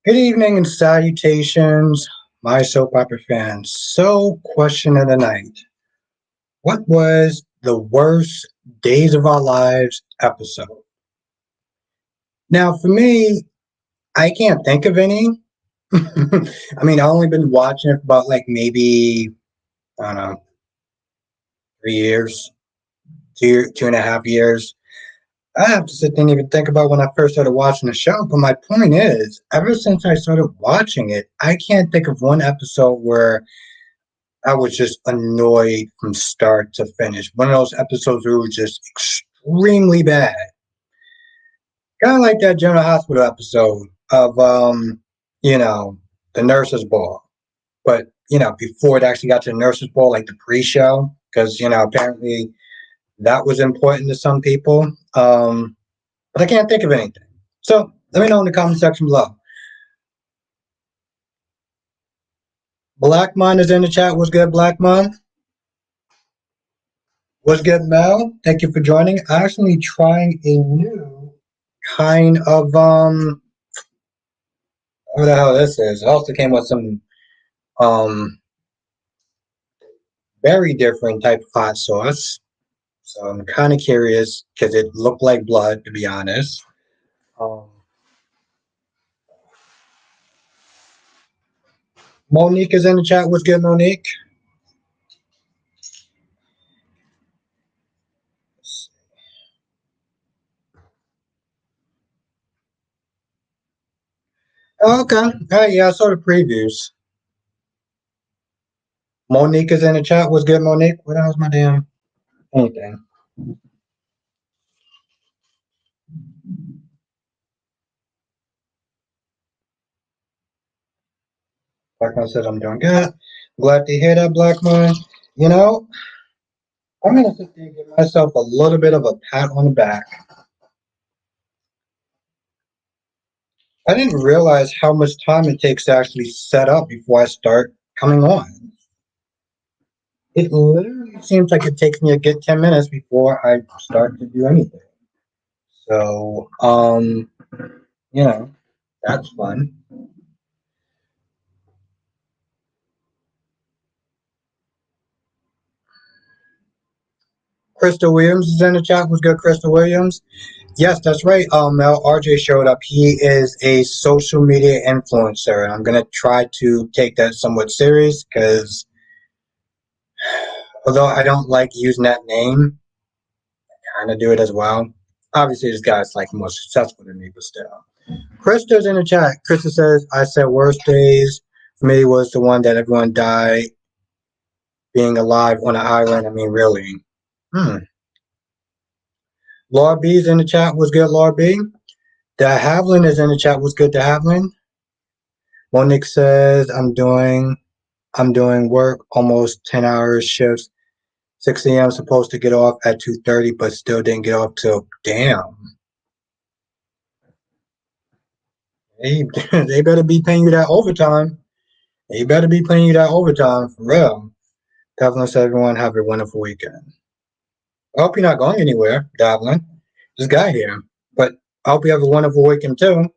Good evening and salutations, my soap opera fans. So, question of the night. What was the worst Days of Our Lives episode? Now, for me, I can't think of any. I mean, I've only been watching it for about like maybe, I don't know, 3 years, two and a half years. I have to sit there and even think about when I first started watching the show. But my point is, ever since I started watching it, I can't think of one episode where I was just annoyed from start to finish. One of those episodes where it was just extremely bad. Kind of like that General Hospital episode of you know, the nurses ball. But, before it actually got to the nurses ball, like the pre-show, because, apparently that was important to some people. But I can't think of anything. So let me know in the comment section below. Black Mon is in the chat. What's good, Black Mon? What's good, Mel? Thank you for joining. I'm actually trying a new kind of what the hell this is. It also came with some um very different type of hot sauce. So I'm kind of curious because it looked like blood, to be honest. Um, Monique is in the chat. What's good, Monique? Oh, okay. All right, yeah, I saw the previews. Monique is in the chat. What's good, Monique? What else, my damn anything? Blackman says I'm doing good. Glad to hear that, Blackman. You know, I'm gonna sit there and give myself a little bit of a pat on the back. I didn't realize how much time it takes to actually set up before I start coming on. It literally seems like it takes me a good 10 minutes before I start to do anything. So, you know, that's fun. Crystal Williams is in the chat. What's good, Crystal Williams? Yes, that's right. Mel RJ showed up. He is a social media influencer, and I'm gonna try to take that somewhat serious because although I don't like using that name, I kind of do it as well. Obviously, this guy's like more successful than me, but still. Krista's in the chat. Krista says, "I said worst days for me was the one that everyone died being alive on an island." I mean, really. Hmm. Laura B's in the chat. Was good, Laura B. The Havlin is in the chat. Was good, to Havlin. Monique says, I'm doing work, almost 10 hours shifts. 6 a.m. supposed to get off at 2:30, but still didn't get off till damn. They, they better be paying you that overtime. They better be paying you that overtime for real. Devlin says everyone have a wonderful weekend. I hope you're not going anywhere, Devlin. Just got here. But I hope you have a wonderful weekend too.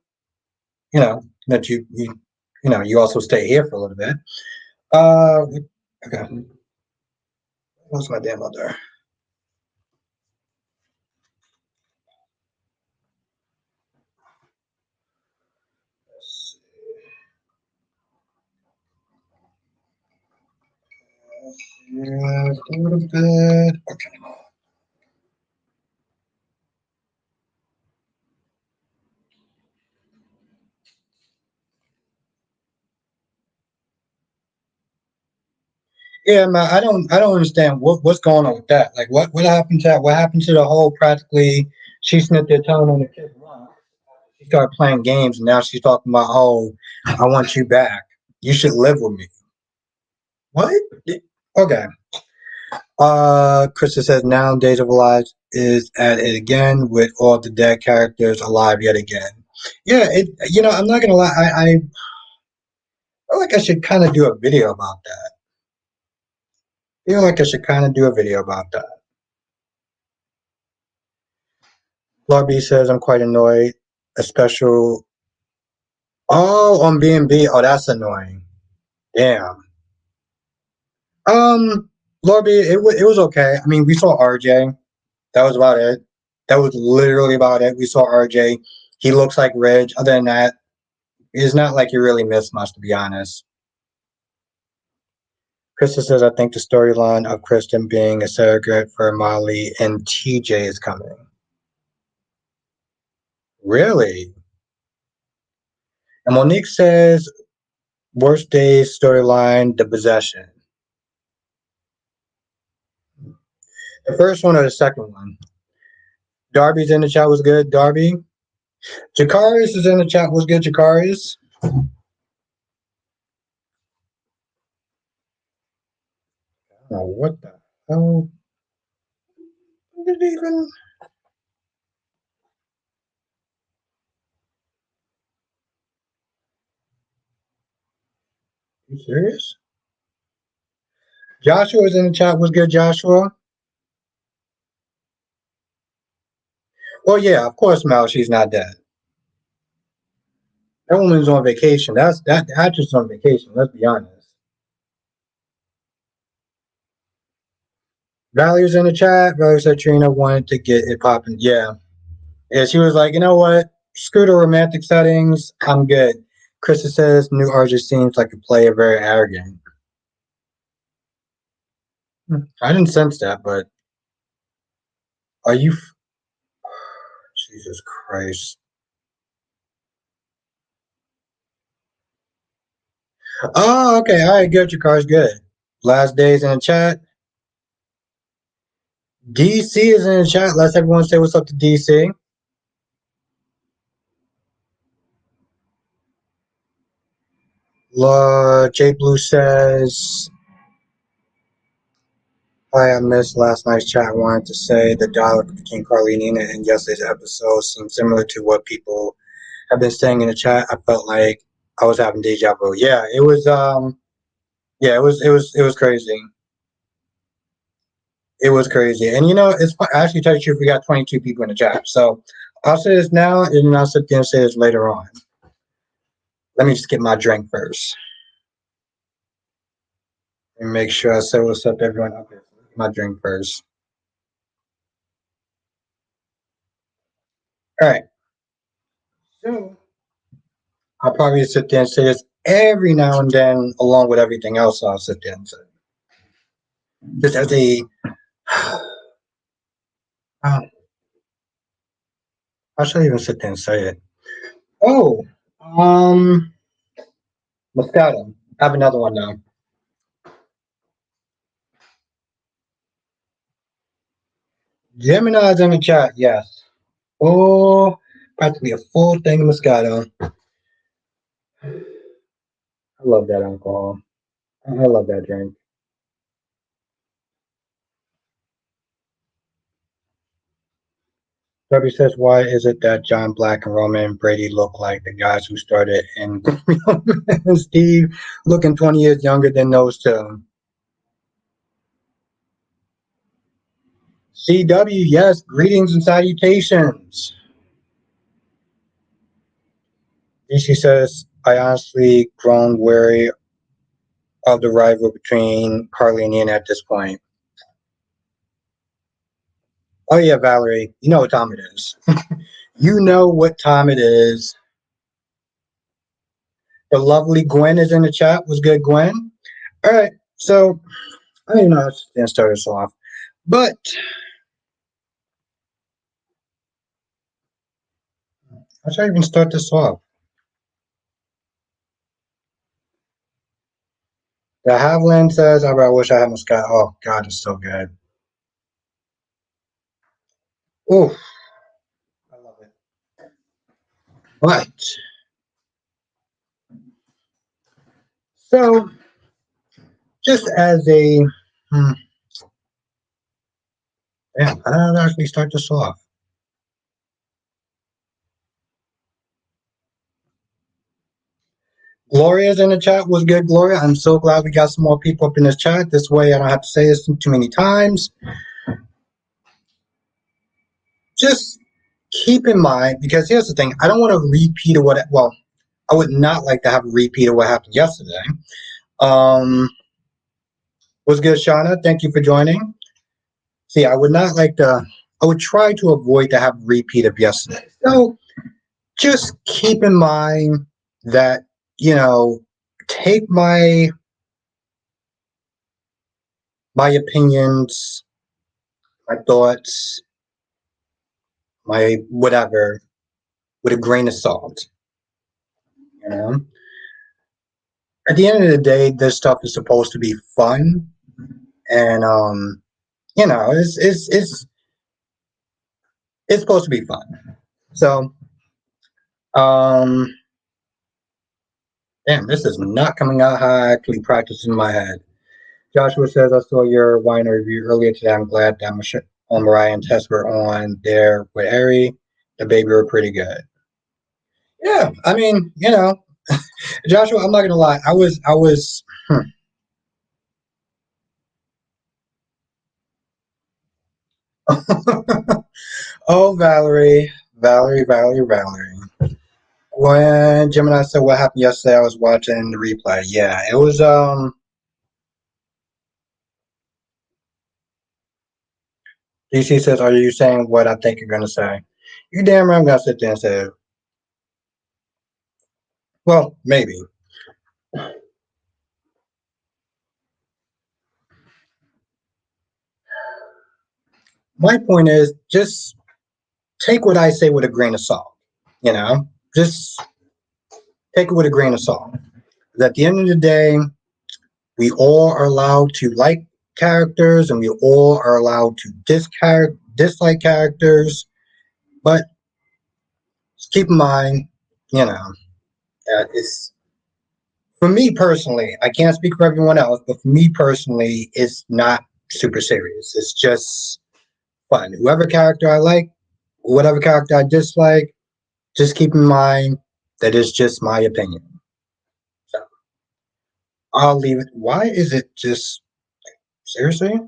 That you also stay here for a little bit. Okay. What's my damn mother? Yeah, a little bit. Okay. Yeah, man, I don't understand what's going on with that. Like, what happened to that? What happened to the whole practically? She snipped her tongue on the kid's lunch. She started playing games, and now she's talking about, oh, I want you back. You should live with me. What? Okay. Krista says now Days of Our Lives is at it again with all the dead characters alive yet again. Yeah, I'm not gonna lie. I feel like I should kind of do a video about that. I feel like I should kind of do a video about that. Lobby says I'm quite annoyed. A special Oh, on B&B. Oh, that's annoying. Damn. Um, Lord, it was okay. I mean, we saw RJ. That was about it. That was literally about it. We saw RJ. He looks like Ridge. Other than that, it's not like you really missed much, to be honest. Krista says, I think the storyline of Kristen being a surrogate for Molly and TJ is coming. Really? And Monique says, worst days storyline, the possession. The first one or the second one? Darby's in the chat was good. Darby. Jakarius is in the chat was good. Jakarius. Oh, what the hell? Did it even? You serious? Joshua is in the chat. Was good, Joshua? Well, yeah, of course, Mel. She's not dead. That woman's on vacation. That actress on vacation. Let's be honest. Value's in the chat. Value said Trina wanted to get it popping. Yeah, yeah. She was like, you know what? Screw the romantic settings. I'm good. Krista says new RJ seems like a player, very arrogant. I didn't sense that, but are you? Jesus Christ. Oh, okay. All right, good. Your car's good. Last days in the chat. DC is in the chat. Let's everyone say what's up to DC. J Blue says, hi, I missed last night's chat. I wanted to say the dialogue between Carly and Nina in yesterday's episode seemed similar to what people have been saying in the chat. I felt like I was having deja vu. Yeah, it was yeah, it was crazy. It was crazy. And you know, it's actually tell you the truth, we got 22 people in the chat. So I'll say this now and I'll sit there and say this later on. Let me just get my drink first. And make sure I say what's up, everyone. Okay, my drink first. All right. So I'll probably sit there and say this every now and then, along with everything else. I'll sit there and say just as a. I should even sit there and say it. Oh, um, Moscato. I have another one now. Gemini's in the chat. Yes. Oh, practically a full thing of Moscato. I love that alcohol. I love that drink. Debbie says, why is it that John Black and Roman Brady look like the guys who started in Steve looking 20 years younger than those two? CW, yes, greetings and salutations. DC says, I honestly grown wary of the rival between Carly and Ian at this point. Oh yeah, Valerie, you know what time it is. You know what time it is. The lovely Gwen is in the chat. Was good, Gwen? All right, so I don't know how to start us off, but how should I even start this off? The Haviland says, I wish I had Moscato. Oh God, it's so good. Oh, I love it. But so just as a yeah, I don't actually start this off. Gloria's in the chat. Was good, Gloria. I'm so glad we got some more people up in this chat. This way I don't have to say this too many times. Just keep in mind, because here's the thing, I don't want to repeat what, well, I would not like to have a repeat of what happened yesterday. Um, what's good, Shauna? Thank you for joining. See, I would not like to. I would try to avoid to have a repeat of yesterday. So just keep in mind that take my opinions, my thoughts, my whatever with a grain of salt. You know, at the end of the day, this stuff is supposed to be fun, and it's supposed to be fun. So, um, damn, this is not coming out how I actually practiced in my head. Joshua says, I saw your wine review earlier today. I'm glad that Mariah and Tess were on there with Harry. The baby were pretty good. Yeah, I mean, Joshua, I'm not gonna lie. I was. Oh, Valerie. When Gemini said what happened yesterday, I was watching the replay. Yeah, it was. DC says, "Are you saying what I think you're gonna say?" You damn right I'm gonna sit there and say, "Well, maybe." My point is, just take what I say with a grain of salt. You know, just take it with a grain of salt. 'Cause at the end of the day, we all are allowed to like characters, and we all are allowed to dislike characters. But just keep in mind, you know, that it's for me personally. I can't speak for everyone else, but for me personally, it's not super serious. It's just fun. Whoever character I like, whatever character I dislike, just keep in mind that it's just my opinion. So I'll leave it. Why is it just seriously?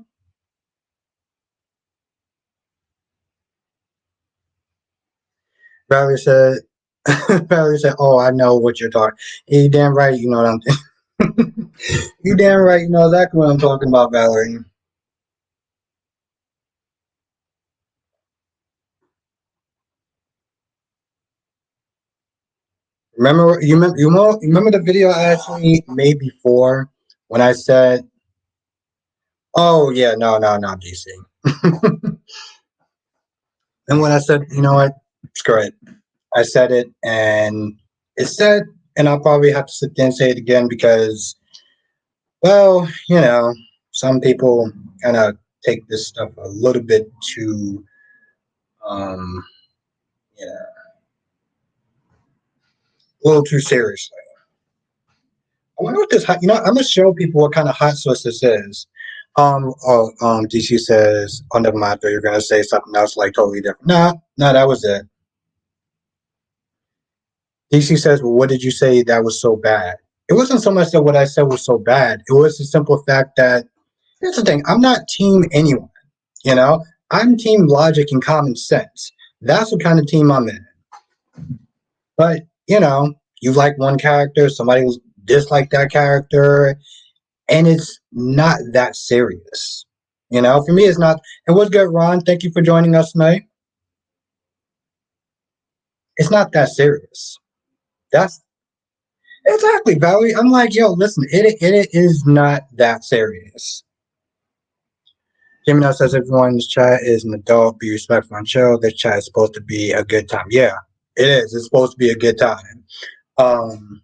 Valerie said, Valerie said, "Oh, I know what you're talking. You damn right, you know what I'm. You damn right, you know exactly what I'm talking about, Valerie. You remember the video I actually made before when I said, "Oh yeah, no, DC." And when I said, you know what, screw it. I said it, and it's said, and I'll probably have to sit there and say it again because, well, some people kind of take this stuff a little bit too, um, you know, a little too seriously. I wonder what this hot. I'm gonna show people what kind of hot sauce this is. DC says, "Oh, never mind. I thought you were gonna say something else like totally different." Nah, nah, that was it. DC says, "Well, what did you say that was so bad?" It wasn't so much that what I said was so bad. It was the simple fact that here's the thing: I'm not team anyone. You know, I'm team logic and common sense. That's what kind of team I'm in. But you like one character, somebody will dislike that character, and it's not that serious. For me, it's not. And what's good, Ron? Thank you for joining us tonight. It's not that serious. That's exactly, Valerie. I'm like, yo, listen, it is not that serious. Gemini says everyone's chat is an adult, be respectful and chill. This chat is supposed to be a good time. Yeah, it is. It's supposed to be a good time. Um,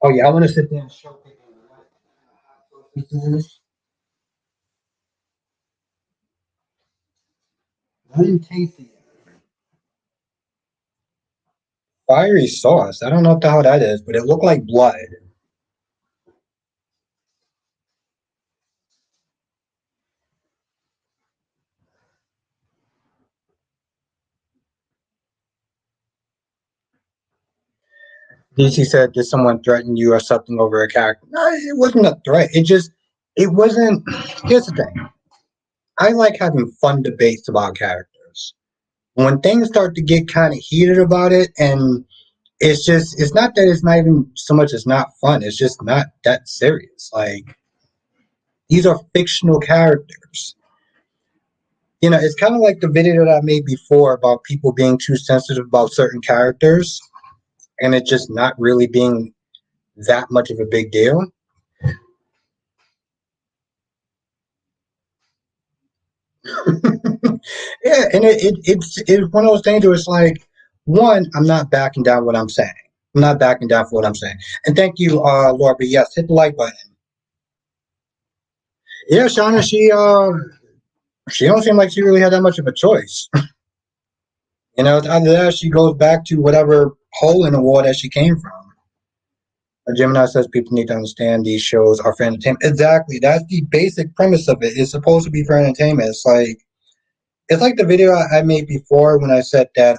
oh yeah, I want to sit there and show people what this. I didn't taste it yet. Fiery sauce. I don't know what the hell that is, but it looked like blood. DC said, "Did someone threaten you or something over a character?" No, it wasn't a threat. It wasn't. Here's the thing. I like having fun debates about characters. when things start to get kind of heated about it, and it's not that it's not even so much it's not fun, it's just not that serious. Like, these are fictional characters. It's kind of like the video that I made before about people being too sensitive about certain characters and it just not really being that much of a big deal. Yeah, and it's one of those things where it's like, one, I'm not backing down what I'm saying. I'm not backing down for what I'm saying. And thank you, Laura. But yes, hit the like button. Yeah, Shauna, she don't seem like she really had that much of a choice. It's either that or she goes back to whatever hole in the wall that she came from. Gemini says people need to understand these shows are for entertainment. Exactly. That's the basic premise of it. It's supposed to be for entertainment. It's like the video I made before when I said that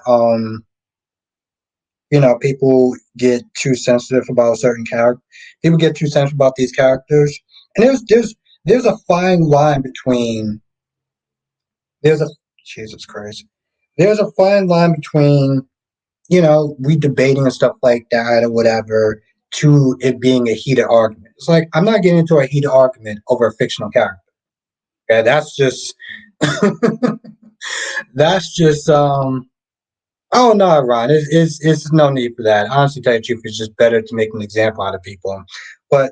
people get too sensitive about a certain character. People get too sensitive about these characters. And there's a fine line between there's a Jesus Christ. There's a fine line between we debating and stuff like that or whatever to it being a heated argument. It's like I'm not getting into a heated argument over a fictional character. Okay, that's just oh no, Ron, it's no need for that. Honestly, tell you the truth, it's just better to make an example out of people. But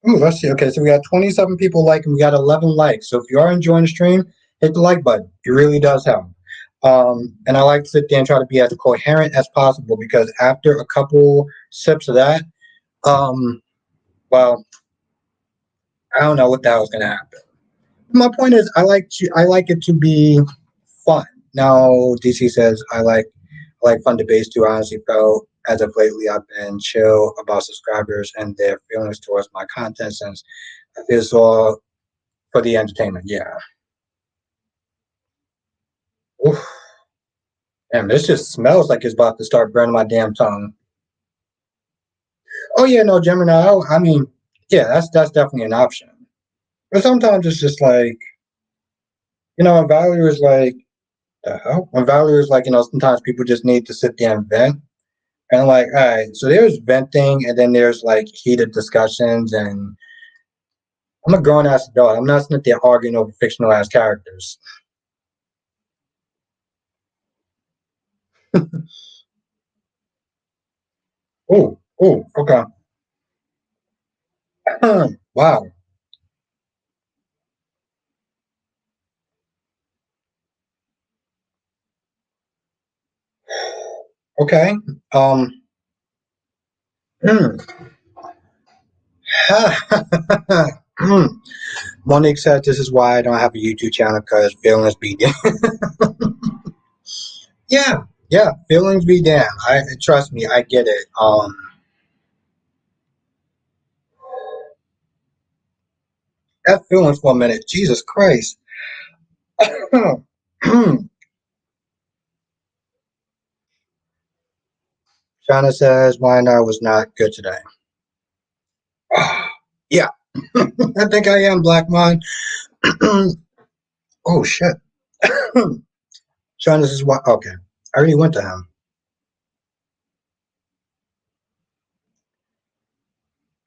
let's see. Okay, so we got 27 people like and we got 11 likes. So if you are enjoying the stream, hit the like button. It really does help. And I like to sit there and try to be as coherent as possible because after a couple sips of that, um, well, I don't know what the hell's gonna happen. My point is, I like it to be fun. Now, DC says I like fun debates too. I honestly felt as of lately I've been chill about subscribers and their feelings towards my content since it's all for the entertainment. Yeah. Oof. Damn, this just smells like it's about to start burning my damn tongue. Oh yeah, no, Gemini. I mean, yeah, that's definitely an option. But sometimes it's just like, when Valerie is like, the hell? When Valerie is like, sometimes people just need to sit there and vent. And like, all right, so there's venting, and then there's like heated discussions, and I'm a grown ass adult. I'm not sitting there arguing over fictional ass characters. Oh, oh, okay. Wow. Okay. Um. Hmm. Monique said this is why I don't have a YouTube channel because feelings be damned. Yeah, yeah, feelings be damned. I trust me, I get it. Have feelings for a minute. Jesus Christ. China says Wine was not good today. Yeah, I think I am Black Mon. Oh shit. China says what? Okay, I already went to him.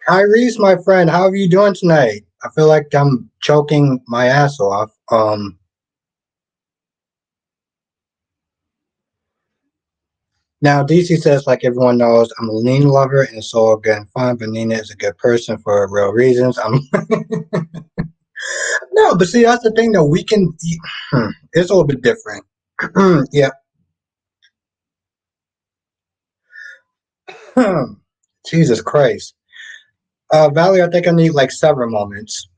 Iris, my friend, how are you doing tonight? I feel like I'm choking my ass off. Now DC says, like everyone knows, I'm a Nina lover and it's all good and fun, but Nina is a good person for real reasons. I'm no, but see, that's the thing that we can. It's a little bit different. Yeah. Jesus Christ. Valerie, I think I need like several moments.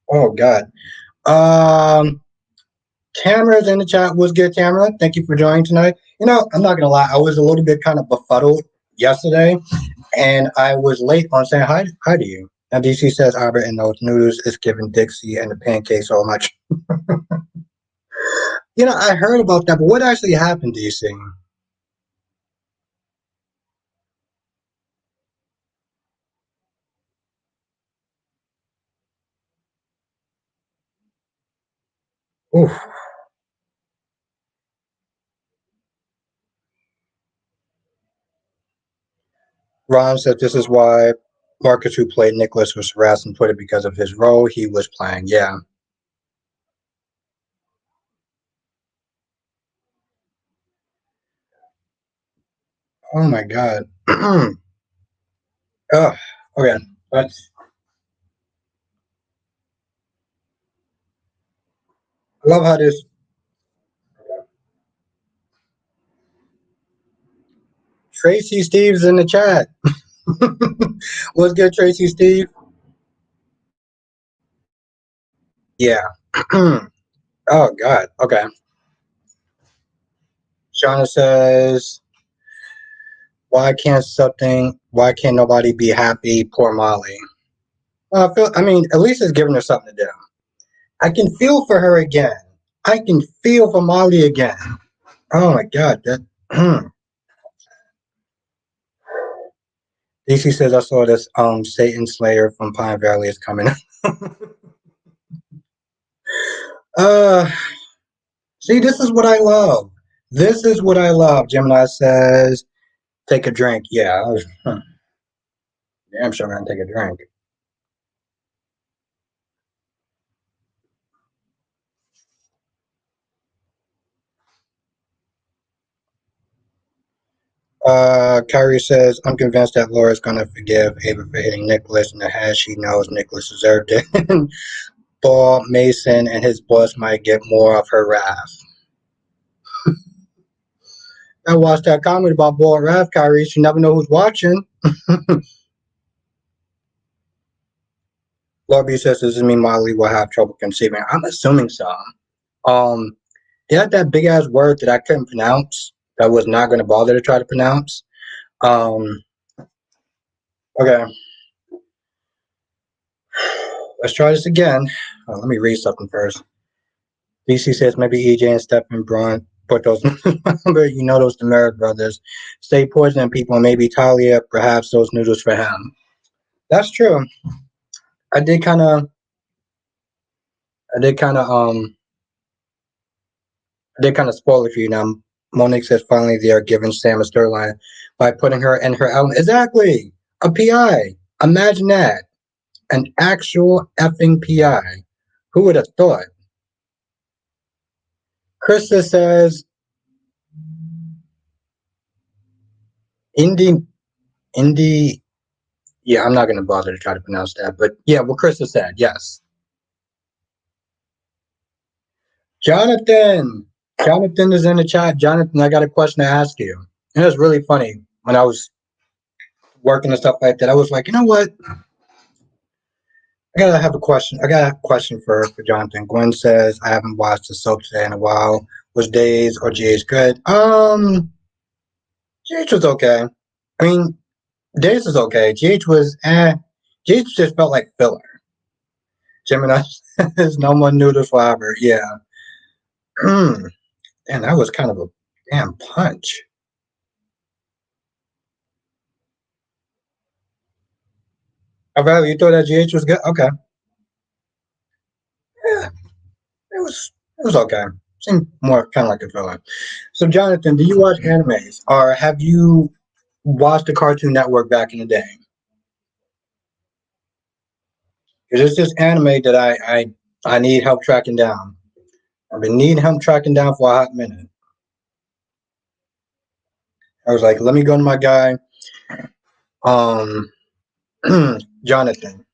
Oh God. Um, Tamara's in the chat. Was good, Tamara. Thank you for joining tonight. I'm not gonna lie. I was a little bit kind of befuddled yesterday, and I was late on saying hi to you. Now DC says Albert and those noodles is giving Dixie and the pancakes so much. I heard about that, but what actually happened, DC? Oof. Ron said this is why Marcus, who played Nicholas, was harassed on Twitter because of his role he was playing. Yeah. Oh my God. Oh, okay. That's, I love how this. Tracy Steve's in the chat. What's good, Tracy Steve? Yeah. Oh God. Okay. Shauna says, Why can't nobody be happy? Poor Molly. I mean, at least it's giving her something to do. I can feel for her again. I can feel for Molly again. Oh my God. DC says I saw this Satan Slayer from Pine Valley is coming. uh See, this is what I love. This is what I love. Gemini says, take a drink. Yeah, damn sure I'm gonna take a drink. Kyrie says, I'm convinced that Laura's gonna forgive Ava for hitting Nicholas in the head. She knows Nicholas deserved it. Paul Mason and his boss might get more of her wrath. I watched that comment about Ball Wrath, Kyrie. You never know who's watching. Laura B says, does this mean Molly will have trouble conceiving? I'm assuming so. Um, they had that big ass word that I couldn't pronounce. That I was not going to bother to try to pronounce. Um, okay, let's try this again. Let me read something first. DC says maybe EJ and Stephen Braun put those you know those Demerit brothers stay poisoning people, and maybe Talia perhaps those noodles for him. That's true. I did kind of, I did kind of, I did kind of spoil it for you now. Monique says finally they are giving Sam a storyline by putting her in her element. Exactly, a PI. Imagine that, an actual effing PI. Who would have thought? Krista says Indy, Indy. Yeah, I'm not going to bother to try to pronounce that, but yeah, what Krista said. Yes, Jonathan. Jonathan is in the chat. Jonathan, I got a question to ask you. And it was really funny when I was working and stuff like that. I was like, you know what? I gotta have a question. I got a question for Jonathan. Gwen says I haven't watched the soap today in a while. Was Days or GH good? GH was okay. I mean, Days was okay. GH was GH just felt like filler. Gemini says no more noodles forever. Yeah. And that was kind of a damn punch. Oh, you thought that GH was good? Okay. Yeah, it was okay. Seemed more kind of like a filler. So, Jonathan, do you watch animes, or have you watched the Cartoon Network back in the day? Because it's this anime that I need help tracking down. I've been needing help tracking down for a hot minute. I was like, let me go to my guy, um, Jonathan.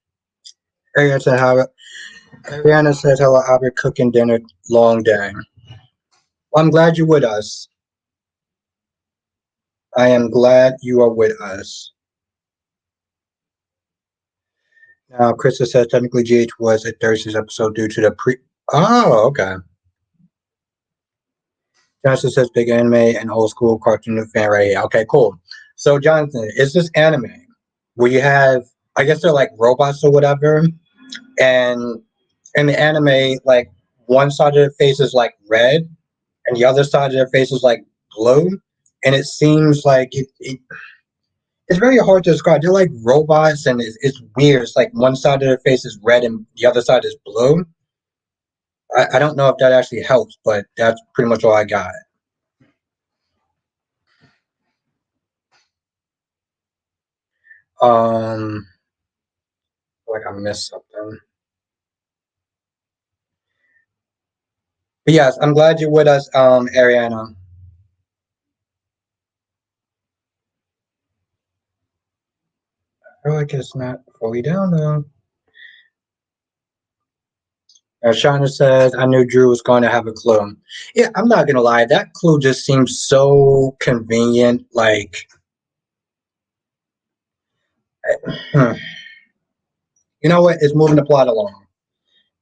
Ariana said, Ariana says, hello, Albert, cooking dinner, long day. Well, I'm glad you're with us. I am glad you are with us. Now, Krista says, technically, GH was a Thursday's episode due to the pre. Oh, okay. Jonathan says, big anime and old school cartoon fan right here. Okay, cool. So, Jonathan, is this anime where you have, I guess they're like robots or whatever, and in the anime, like one side of their face is like red, and the other side of their face is like blue, and it seems like it's very hard to describe. They're like robots, and it's weird. It's like one side of their face is red and the other side is blue. I don't know if that actually helps, but that's pretty much all I got. Um, like I missed something. But yes, I'm glad you're with us, Ariana. I feel like it's not fully down though. As Shauna says, I knew Drew was going to have a clue. Yeah, I'm not gonna lie, that clue just seems so convenient. Like, hmm, you know what? It's moving the plot along.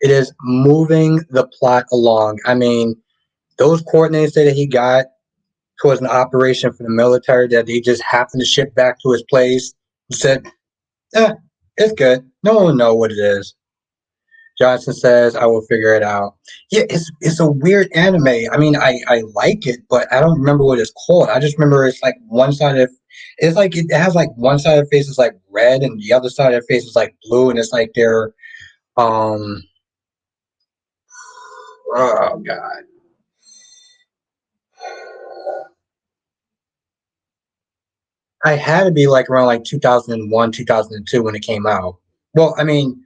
It is moving the plot along. I mean, those coordinates that he got towards an operation for the military that he just happened to ship back to his place. He said, it's good. No one will know what it is. Johnson says, I will figure it out. Yeah, it's a weird anime. I mean, I like it, but I don't remember what it's called. I just remember it's like one side of it's like it has like one side of the face is like red and the other side of the face is like blue, and it's like they're um oh god. I had to be like around like 2001, 2002 when it came out. Well, I mean,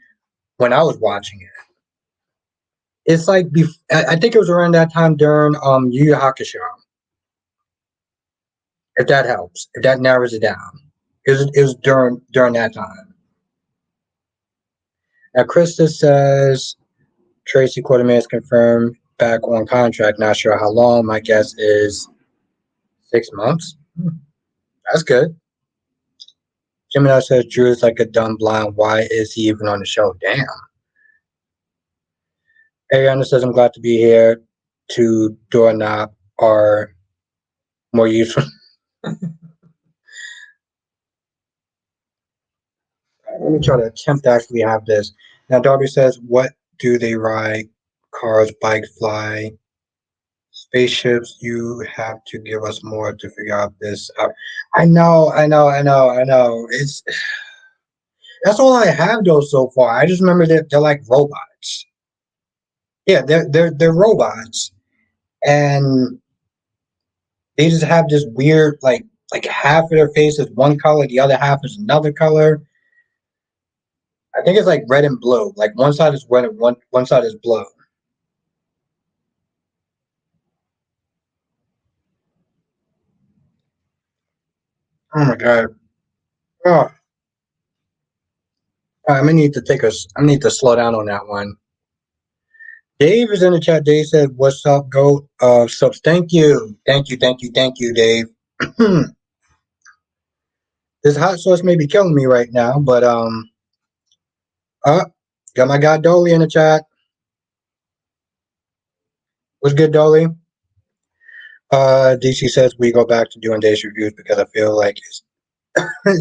when I was watching it. It's like I think it was around that time during Yu Yu Hakusho. If that helps, if that narrows it down, it was during that time. Now Krista says Tracy Quarterman is confirmed back on contract. Not sure how long. My guess is 6 months. That's good. Gemini says Drew is like a dumb blind. Why is he even on the show? Damn. Ariana says I'm glad to be here. To doorknob are more useful. Let me try to attempt to actually have this. Now, Darby says, what do they ride? Cars, bikes, fly, spaceships. You have to give us more to figure out this out. I know. That's all I have though so far. I just remember that they're like robots. Yeah, they're robots, and they just have this weird like half of their face is one color, the other half is another color. I think it's like red and blue. Like one side is red and one side is blue. Oh my god. Oh, I'm gonna need to take a. I need to slow down on that one. Dave is in the chat. Dave said, "What's up, goat?" Subs. Thank you, Dave. This hot sauce may be killing me right now, but uh, got my guy Dolly in the chat. What's good, Dolly? DC says we go back to doing days reviews because I feel like it's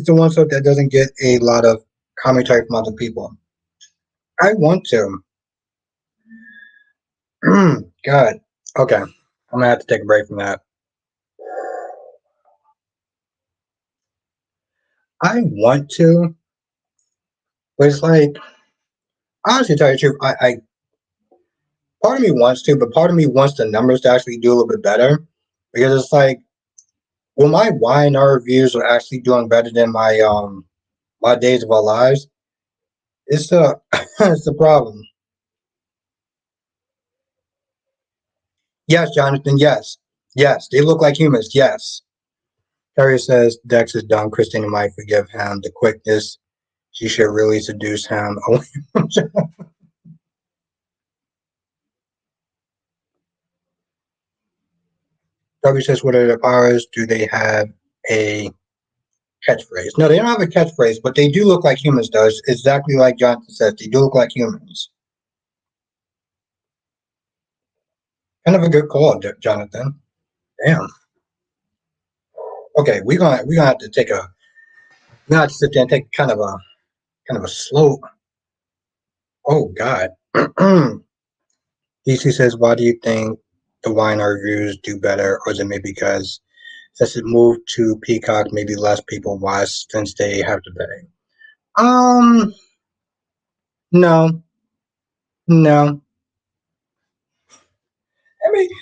the one soap that doesn't get a lot of commentary from other people. I want to. God. Okay. I'm gonna have to take a break from that. I want to, but it's like honestly, to tell you the truth, I part of me wants to, but part of me wants the numbers to actually do a little bit better because it's like, well, my YNR reviews are actually doing better than my Days of Our Lives. It's the it's the problem. Yes, Jonathan. Yes, yes, they look like humans. Yes. Terry says Dex is dumb. Christina might forgive him. The quickness, she should really seduce him. Terry says, what are their powers? Do they have a catchphrase? No, they don't have a catchphrase, but they do look like humans, does exactly like Jonathan says. They do look like humans. Kind of a good call, Jonathan. Damn. Okay, we're gonna have to take a we're gonna have to sit there and take kind of a slow. Oh God. DC says, why do you think the wine reviews do better, or is it maybe because since it moved to Peacock, maybe less people watch since they have to pay? Um, no, no.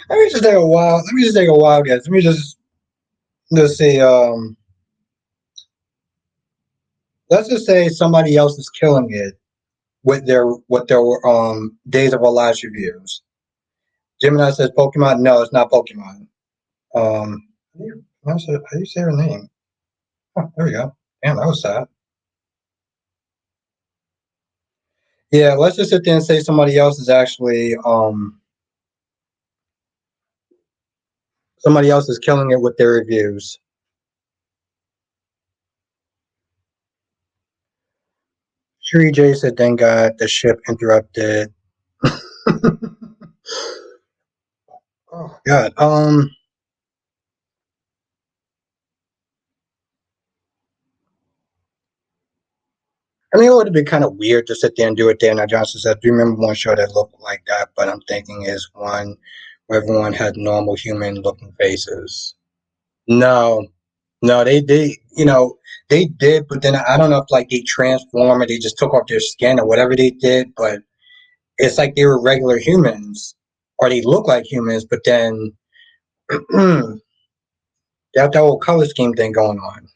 Let me just take a wild. Let me just take a wild guess. Let me just say. Let's just say somebody else is killing it with their Days of Our Lives reviews. Gemini says Pokemon. No, it's not Pokemon. How do you say her name? Oh, there we go. Damn, that was sad. Yeah, let's just sit there and say somebody else is actually somebody else is killing it with their reviews. Shree J said, "Thank God the ship interrupted." Oh God. I mean, it would have been kind of weird to sit there and do it there. Now Johnson said, "Do you remember one show that looked like that?" But I'm thinking is one where everyone had normal human looking faces. No, no, they did, but then I don't know if like they transform or they just took off their skin or whatever they did, but it's like they were regular humans or they look like humans, but then they have that whole color scheme thing going on.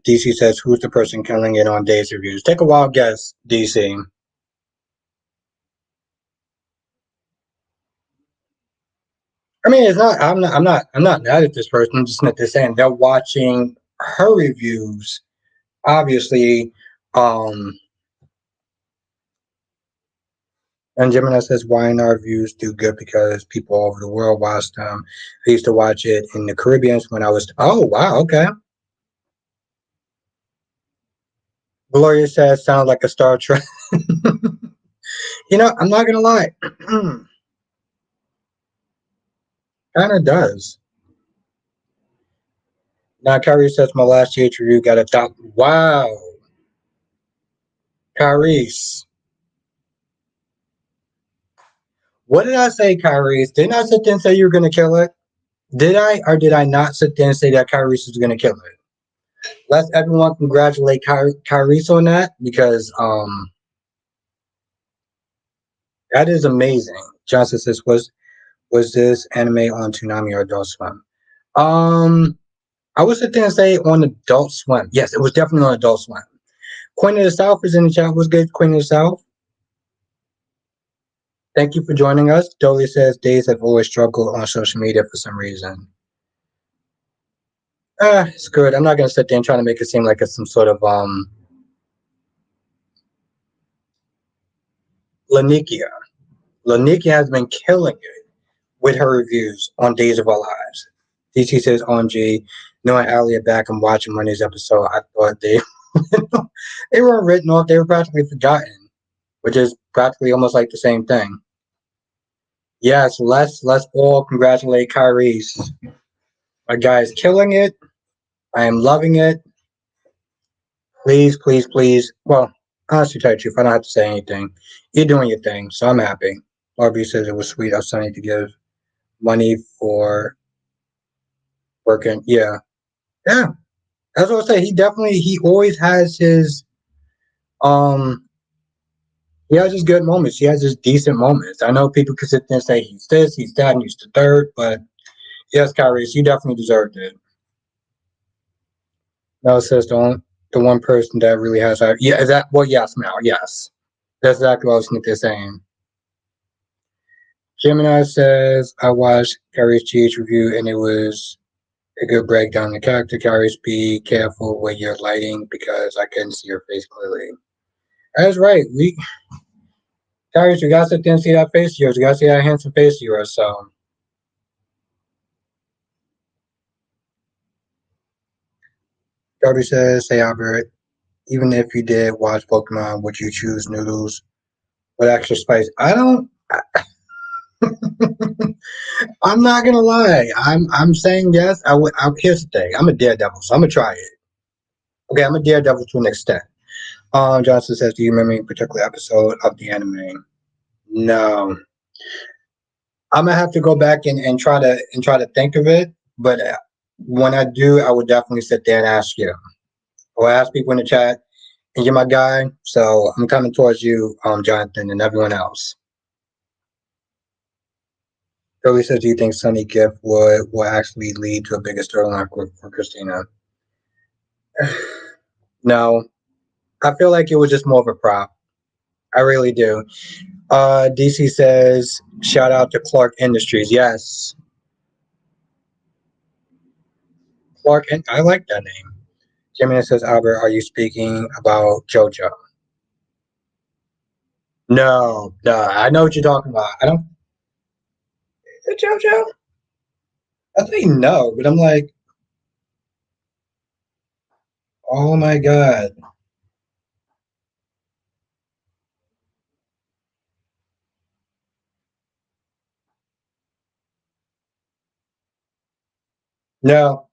DC says, "Who's the person killing it on Days reviews?" Take a wild guess, DC. I mean, it's not. I'm not. I'm not. I'm not mad at this person. I'm just not just saying they're watching her reviews. Obviously, um, and Gemini says, "Why in our views do good because people all over the world watch them." I used to watch it in the Caribbean when I was. Oh wow, okay. Gloria says, "Sounds like a Star Trek." I'm not gonna lie. Kind of does. Now, Kyrie says, "My last GH review got a top." Wow, Kyrie. What did I say, Kyrie? Didn't I sit there and say you were gonna kill it? Did I or did I not sit there and say that Kyrie was gonna kill it? Let's everyone congratulate Kyrie on that because that is amazing. Johnson says, "Was this anime on Toonami or Adult Swim?" Um, I would sit there and say on Adult Swim. Yes, it was definitely on Adult Swim. Queen of the South is in the chat. What's good, Queen of the South? Thank you for joining us. Dolly says days have always struggled on social media for some reason. It's good. I'm not gonna sit there and try to make it seem like it's some sort of Lanikia. Lanikia has been killing it with her reviews on Days of Our Lives. DC says on G, knowing Alia back and watching Monday's episode, I thought they weren't written off, they were practically forgotten, which is practically almost like the same thing. Yes, let's all congratulate Kyrie. My guy is killing it. I am loving it. Please, please, please. Well, honestly, tell you the truth, I don't have to say anything. You're doing your thing, so I'm happy. RB says it was sweet of Sunny to give money for working. Yeah, yeah. That's what I say. He always has his um he has his good moments. He has his decent moments. I know people could sit there and say he's this, he's that, and he's the third, but yes, Kyrie, you definitely deserved it. Now it says the one person that really has our yeah, is that well yes, Mel, yes. That's exactly what I was thinking saying. Gemini says I watched Kyrie's GH review and it was a good breakdown of the character. Kyrie's be careful with your lighting because I couldn't see your face clearly. That's right. Kyrie's, we gotta sit there and see that face of yours. We gotta see that handsome face of yours. So Kyrie says, "Hey Albert, even if you did watch Pokemon, would you choose noodles with extra spice?" I don't. I'm not gonna lie. I'm saying yes. I would. Here's the thing. I'm a daredevil, so I'm gonna try it. Okay, I'm a daredevil to an extent. Johnson says, "Do you remember any particular episode of the anime?" No. I'm gonna have to go back and try to think of it. But when I do, I would definitely sit there and ask you. Or ask people in the chat, and you're my guy. So I'm coming towards you, Jonathan, and everyone else. Billy says, do you think Sunny Gift would actually lead to a bigger storyline for Christina? No. I feel like it was just more of a prop. I really do. DC says, shout out to Clark Industries. Yes. Clark, I like that name. Jimmy says, Albert, are you speaking about JoJo? No, no, I know what you're talking about. I don't. Is it JoJo? I think no, but I'm like, oh my god. No,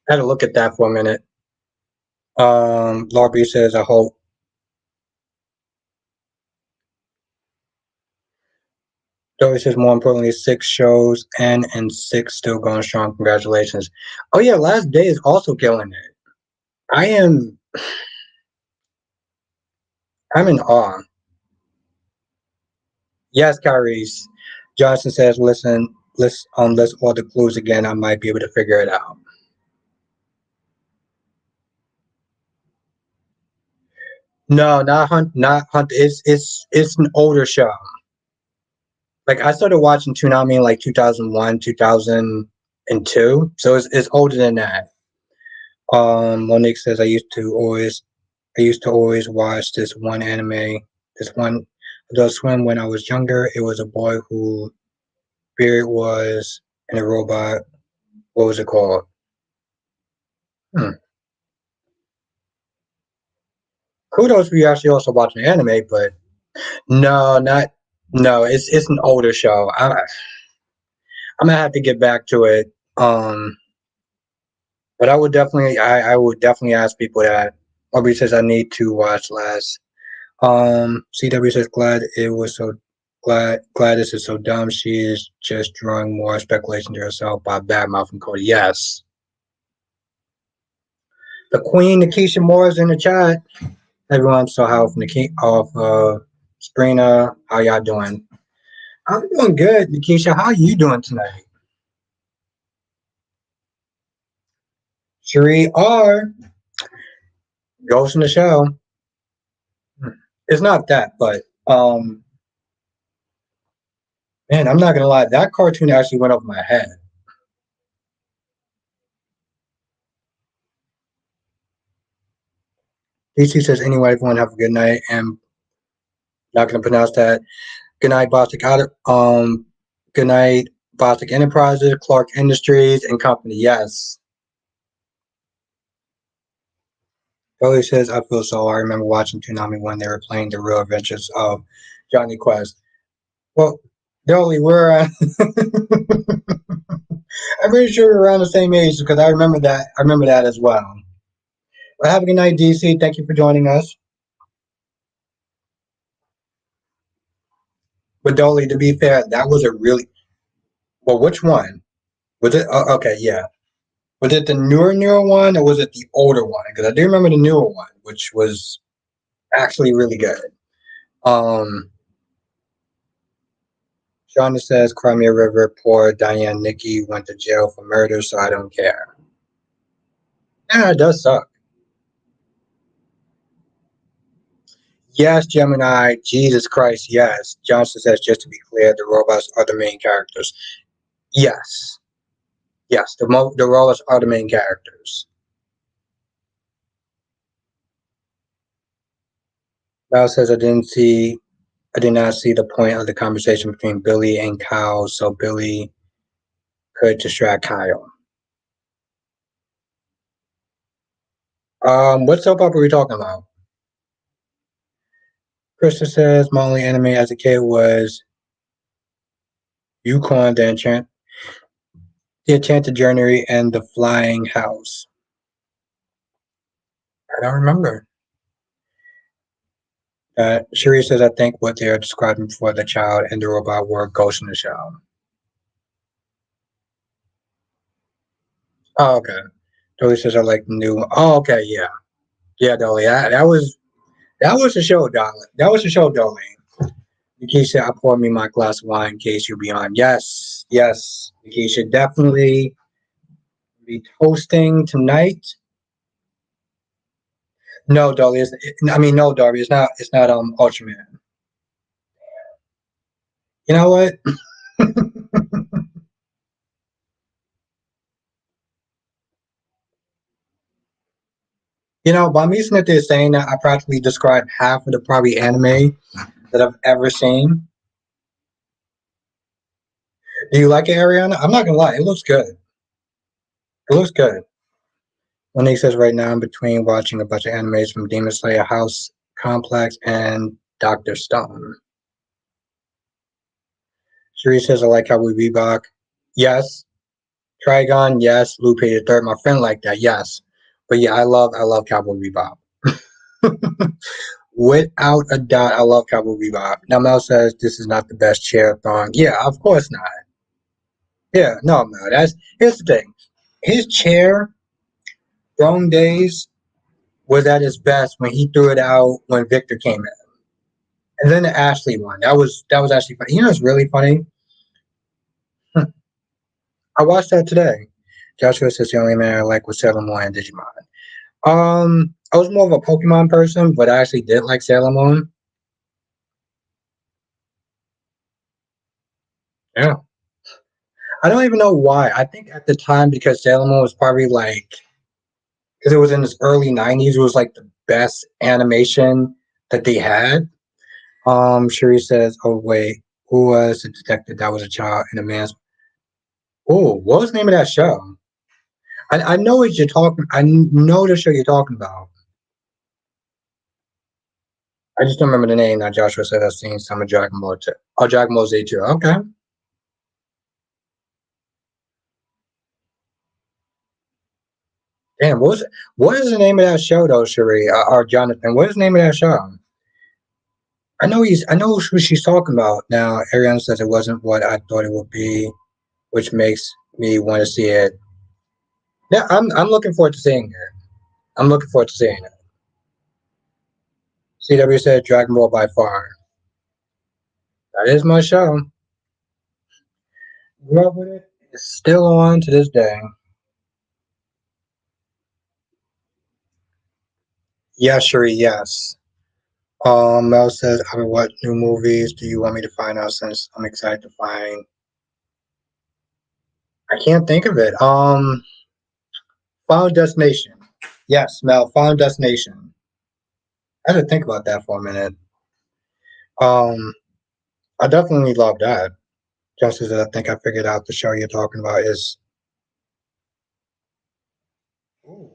I had to look at that for a minute. Larby says, I hope. Joey says, more importantly, 6 shows and 6 still going strong. Congratulations. Oh yeah, Last Day is also killing it. I'm in awe. Yes, Kyrie's. Johnson says, listen, let's all the clues again. I might be able to figure it out. No, not Hunt, not Hunt. It's an older show. Like I started watching Toonami in like 2001, 2002, so it's older than that. Monique says I used to always watch this one anime, this one Adult Swim when I was younger. It was a boy who spirit was in a robot. What was it called? Hmm. Kudos for you actually also watching anime, but no, not no. It's an older show. I'm gonna have to get back to it. But I would definitely ask people that. Aubrey says I need to watch last. CW says Gladys is so dumb. She is just drawing more speculation to herself by badmouth and Cody. Yes, the Queen Nikisha Moore is in the chat. Everyone, so how off Sprina, how y'all doing? I'm doing good, Nikisha. How are you doing tonight? Cherie R. Ghost in the Shell. It's not that, but man, I'm not gonna lie. That cartoon actually went over my head. DC says anyway, everyone have a good night, and not gonna pronounce that. Good night, Bostic. Good night, Bostic Enterprises, Clark Industries, and Company. Yes. Billy says I feel so. I remember watching Toonami when they were playing the real adventures of Johnny Quest. Well, Dolly, we're I'm pretty sure we're around the same age because I remember that. I remember that as well. Well, have a good night, DC. Thank you for joining us. But Dolly, to be fair, that was a really well. Which one was it? Okay, yeah. Was it the newer one or was it the older one? Because I do remember the newer one, which was actually really good. Um, Shonda says Crimea River, poor Diane Nikki went to jail for murder, so I don't care. Yeah, it does suck. Yes, Gemini, Jesus Christ, yes. Johnson says, just to be clear, the robots are the main characters. Yes. Yes, the robots are the main characters. Mal says, I did not see the point of the conversation between Billy and Kyle, so Billy could distract Kyle. What soap opera are we talking about? Krista says, my only anime as a kid was Yukon, the Enchanted Journey, and the Flying House. I don't remember. Cherie says, I think what they are describing for the child and the robot were Ghost in the Shell. Oh, okay. Dolly says, I like the new. Oh, okay, yeah. Yeah, Dolly. That was the show, darling. That was the show, Dolly. Nikisha, I poured me my glass of wine in case you'll be on. Yes, yes. Nikisha, definitely be toasting tonight. No, Dolly, I mean, no, Darby, it's not, Ultraman. You know what? You know, by me sitting there saying that, I practically described half of the probably anime that I've ever seen. Do you like it, Ariana? I'm not gonna lie, it looks good. It looks good. Monique says right now I'm between watching a bunch of animes from Demon Slayer, House Complex, and Doctor Stone. Cherie says I like Cowboy Bebop. Yes. Trigon, yes. Lupe the Third, my friend like that, yes. But yeah, I love Cowboy Bebop. Without a doubt, I love Cowboy Bebop. Now Mel says this is not the best chair thong. Yeah, of course not. Yeah, no, no. Here's the thing. His chair throwing days was at his best when he threw it out when Victor came in. And then the Ashley one. That was actually funny. You know what's really funny? I watched that today. Joshua says the only man I like was Sailor Moon and Digimon. I was more of a Pokemon person, but I actually did like Sailor Moon. Yeah. I don't even know why. I think at the time because Sailor Moon was probably like because it was in its early '90s, it was like the best animation that they had. Cherie says, "Oh wait, who was the detective that was a child in a man's?" Oh, what was the name of that show? I know what you're talking. I know the show you're talking about. I just don't remember the name. Now Joshua said I've seen some of Dragon Ball. Oh, Dragon Ball Z too. Okay. Damn, what is the name of that show though, Cherie or Jonathan? What is the name of that show? I know who she's talking about. Now Ariana says it wasn't what I thought it would be, which makes me want to see it. Yeah, I'm looking forward to seeing it. I'm looking forward to seeing it. CW said Dragon Ball by far. That is my show. Grew up with it. It's still on to this day. Yeah, Cherie, yes. Mel says, I mean, what new movies do you want me to find out since I'm excited to find I can't think of it. Final Destination. Yes, Mel, Final Destination. I had to think about that for a minute. Um, I definitely love that. Just as I think I figured out the show you're talking about is. Ooh,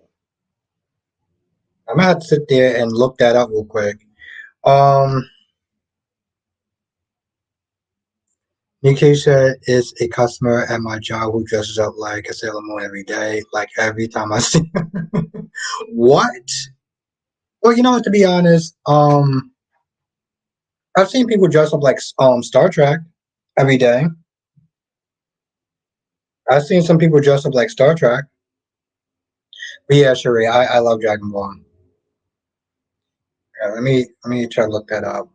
I'm gonna have to sit there and look that up real quick. Um, Nikisha is a customer at my job who dresses up like a Sailor Moon every day, like every time I see her. What? Well, you know what? To be honest, I've seen people dress up like Star Trek every day. I've seen some people dress up like Star Trek. But yeah, sure. I love Dragon Ball. Yeah, let me try to look that up.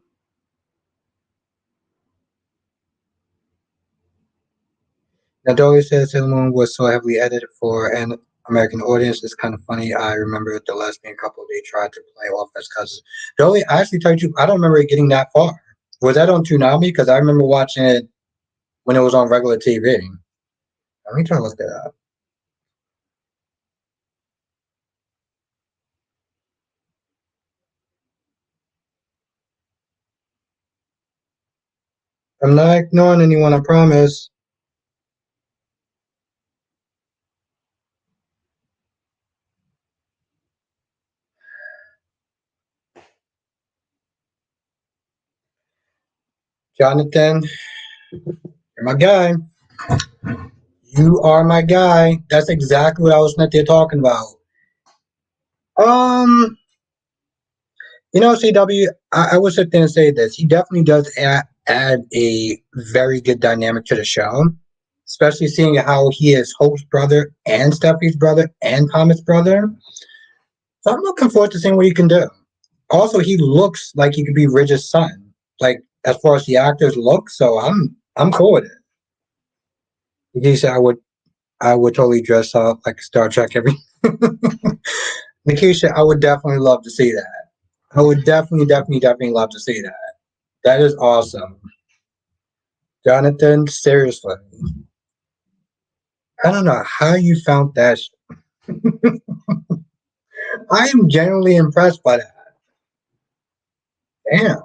Now, Dolly says Sailor Moon was so heavily edited for an American audience. It's kind of funny. I remember the lesbian couple they tried to play off as cousins. Dolly, I actually told you I don't remember it getting that far. Was that on Toonami? Because I remember watching it when it was on regular TV. Let me try to look that up. I'm not ignoring anyone. I promise. Jonathan, you're my guy. You are my guy. That's exactly what I was not there talking about. Um, CW, I would sit there and say this. He definitely does add a very good dynamic to the show, especially seeing how he is Hope's brother and Steffi's brother and Thomas' brother. So I'm looking forward to seeing what he can do. Also, he looks like he could be Ridge's son. Like as far as the actors look, so I'm cool with it. Nikisha, I would totally dress up like Star Trek every. Nikisha, I would definitely love to see that. I would definitely love to see that. That is awesome, Jonathan. Seriously, I don't know how you found that. I am genuinely impressed by that. Damn.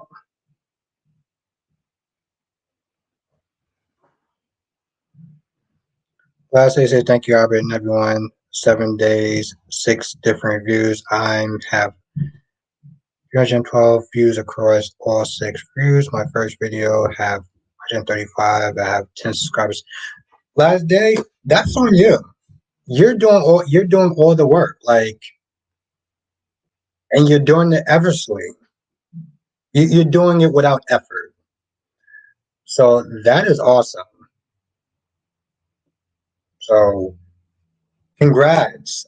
Lastly, say thank you, Albert, and everyone. 7 days, 6 different reviews. I have 312 views across all 6 views. My first video have 135. I have 10 subscribers. Last day, that's on you. You're doing all the work, like, and you're doing it effortlessly. You're doing it without effort. So that is awesome. So congrats,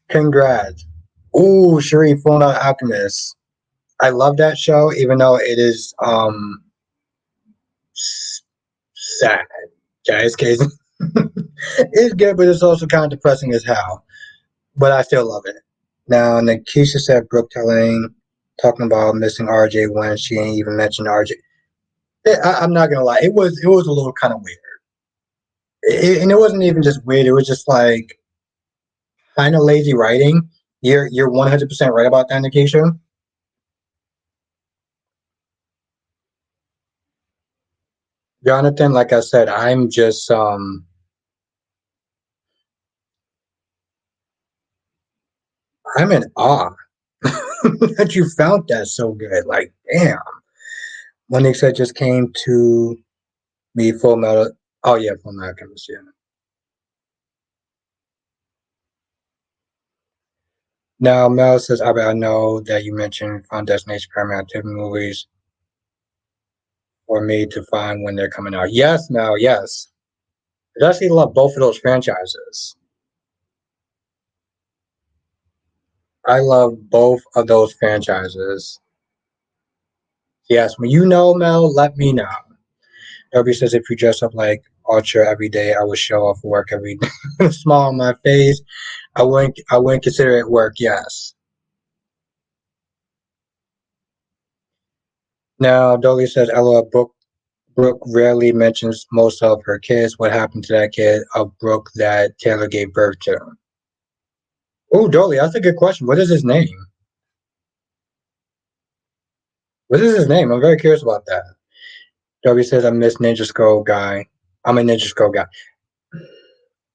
congrats. Ooh, Sharif, Fullmetal Alchemist. I love that show, even though it is sad. Okay, it's crazy. It's good, but it's also kind of depressing as hell. But I still love it. Now, Nikisha said Brooke telling, talking about missing RJ when she ain't even mentioned RJ. I'm not gonna lie, it was a little kind of weird, and it wasn't even just weird. It was just like kind of lazy writing. You're 100% right about that, Nikisha. Jonathan, like I said, I'm in awe that you found that so good. Like, damn. Monique said just came to me Full Metal. Oh yeah, Full Metal Alchemist. Yeah. Now Mel says, I know that you mentioned Final Destination Paramount Activity movies for me to find when they're coming out. Yes, Mel. Yes. I actually love both of those franchises. I love both of those franchises. Yes, when you know, Mel, let me know. Nobody says if you dress up like Ultra every day, I would show off work every day. Smile on my face. I wouldn't consider it work, yes. Now Dolly says Ella Brooke rarely mentions most of her kids. What happened to that kid of Brooke that Taylor gave birth to? Oh, Dolly, that's a good question. What is his name? What is his name? I'm very curious about that. Dolly says I miss Ninja Scroll guy. I'm a Ninja Scroll guy.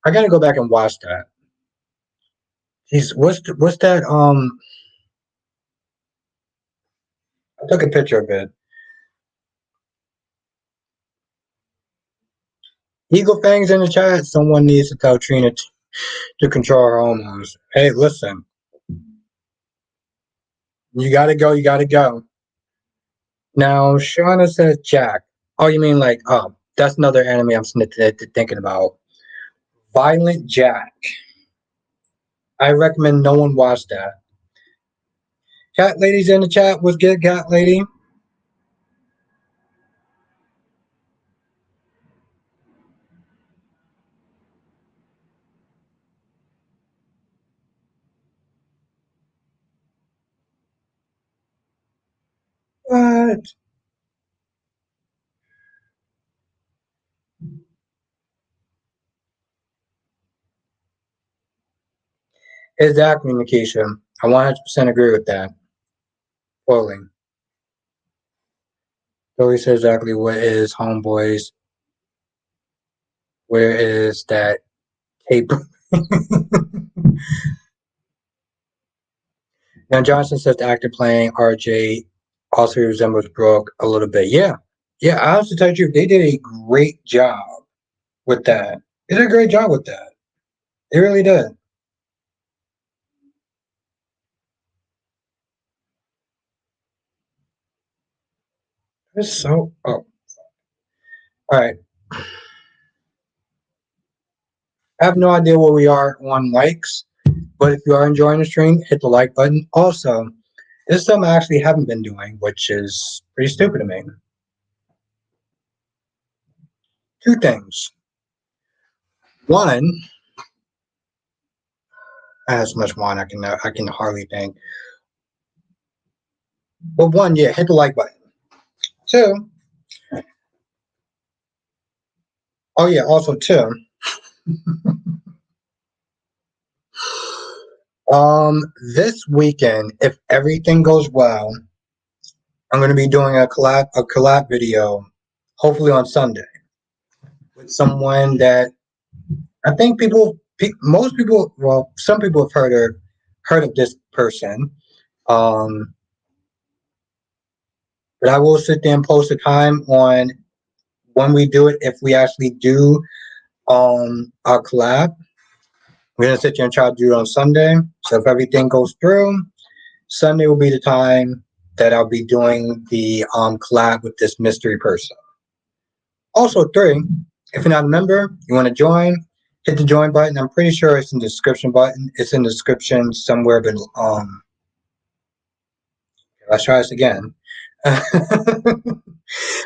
I gotta go back and watch that. He's what's that? I took a picture of it. Eagle Fangs in the chat. Someone needs to tell Trina to control her hormones. Hey, listen, you gotta go. You gotta go. Now, Shauna says Jack. Oh, you mean like, oh, that's another anime I'm thinking about. Violent Jack. I recommend no one watch that. Cat Lady's in the chat. What's good, Cat Lady? What? Exactly, Nikisha. I 100% agree with that. Fully. Totally says exactly what is Homeboys. Where is that tape? Now, Johnson says the actor playing RJ also resembles Brooke a little bit. Yeah. Yeah, I have to tell you, they did a great job with that. They did a great job with that. They really did. It's so. Oh, all right. I have no idea where we are on likes, but if you are enjoying the stream, hit the like button. Also, This is something I actually haven't been doing, which is pretty stupid to me. Two things. One, I have so much wine I can hardly think. But one, yeah, hit the like button. Two, oh yeah, also two. This weekend, if everything goes well, I'm going to be doing a collab video, hopefully on Sunday, with someone that I think most people, well, some people have heard of this person. Um, but I will sit there and post a time on when we do it. If we actually do our collab, we're gonna sit there and try to do it on Sunday. So if everything goes through, Sunday will be the time that I'll be doing the collab with this mystery person. Also, three, if you're not a member, you want to join, hit the join button. I'm pretty sure it's in the description button. It's in the description somewhere, but let's try this again.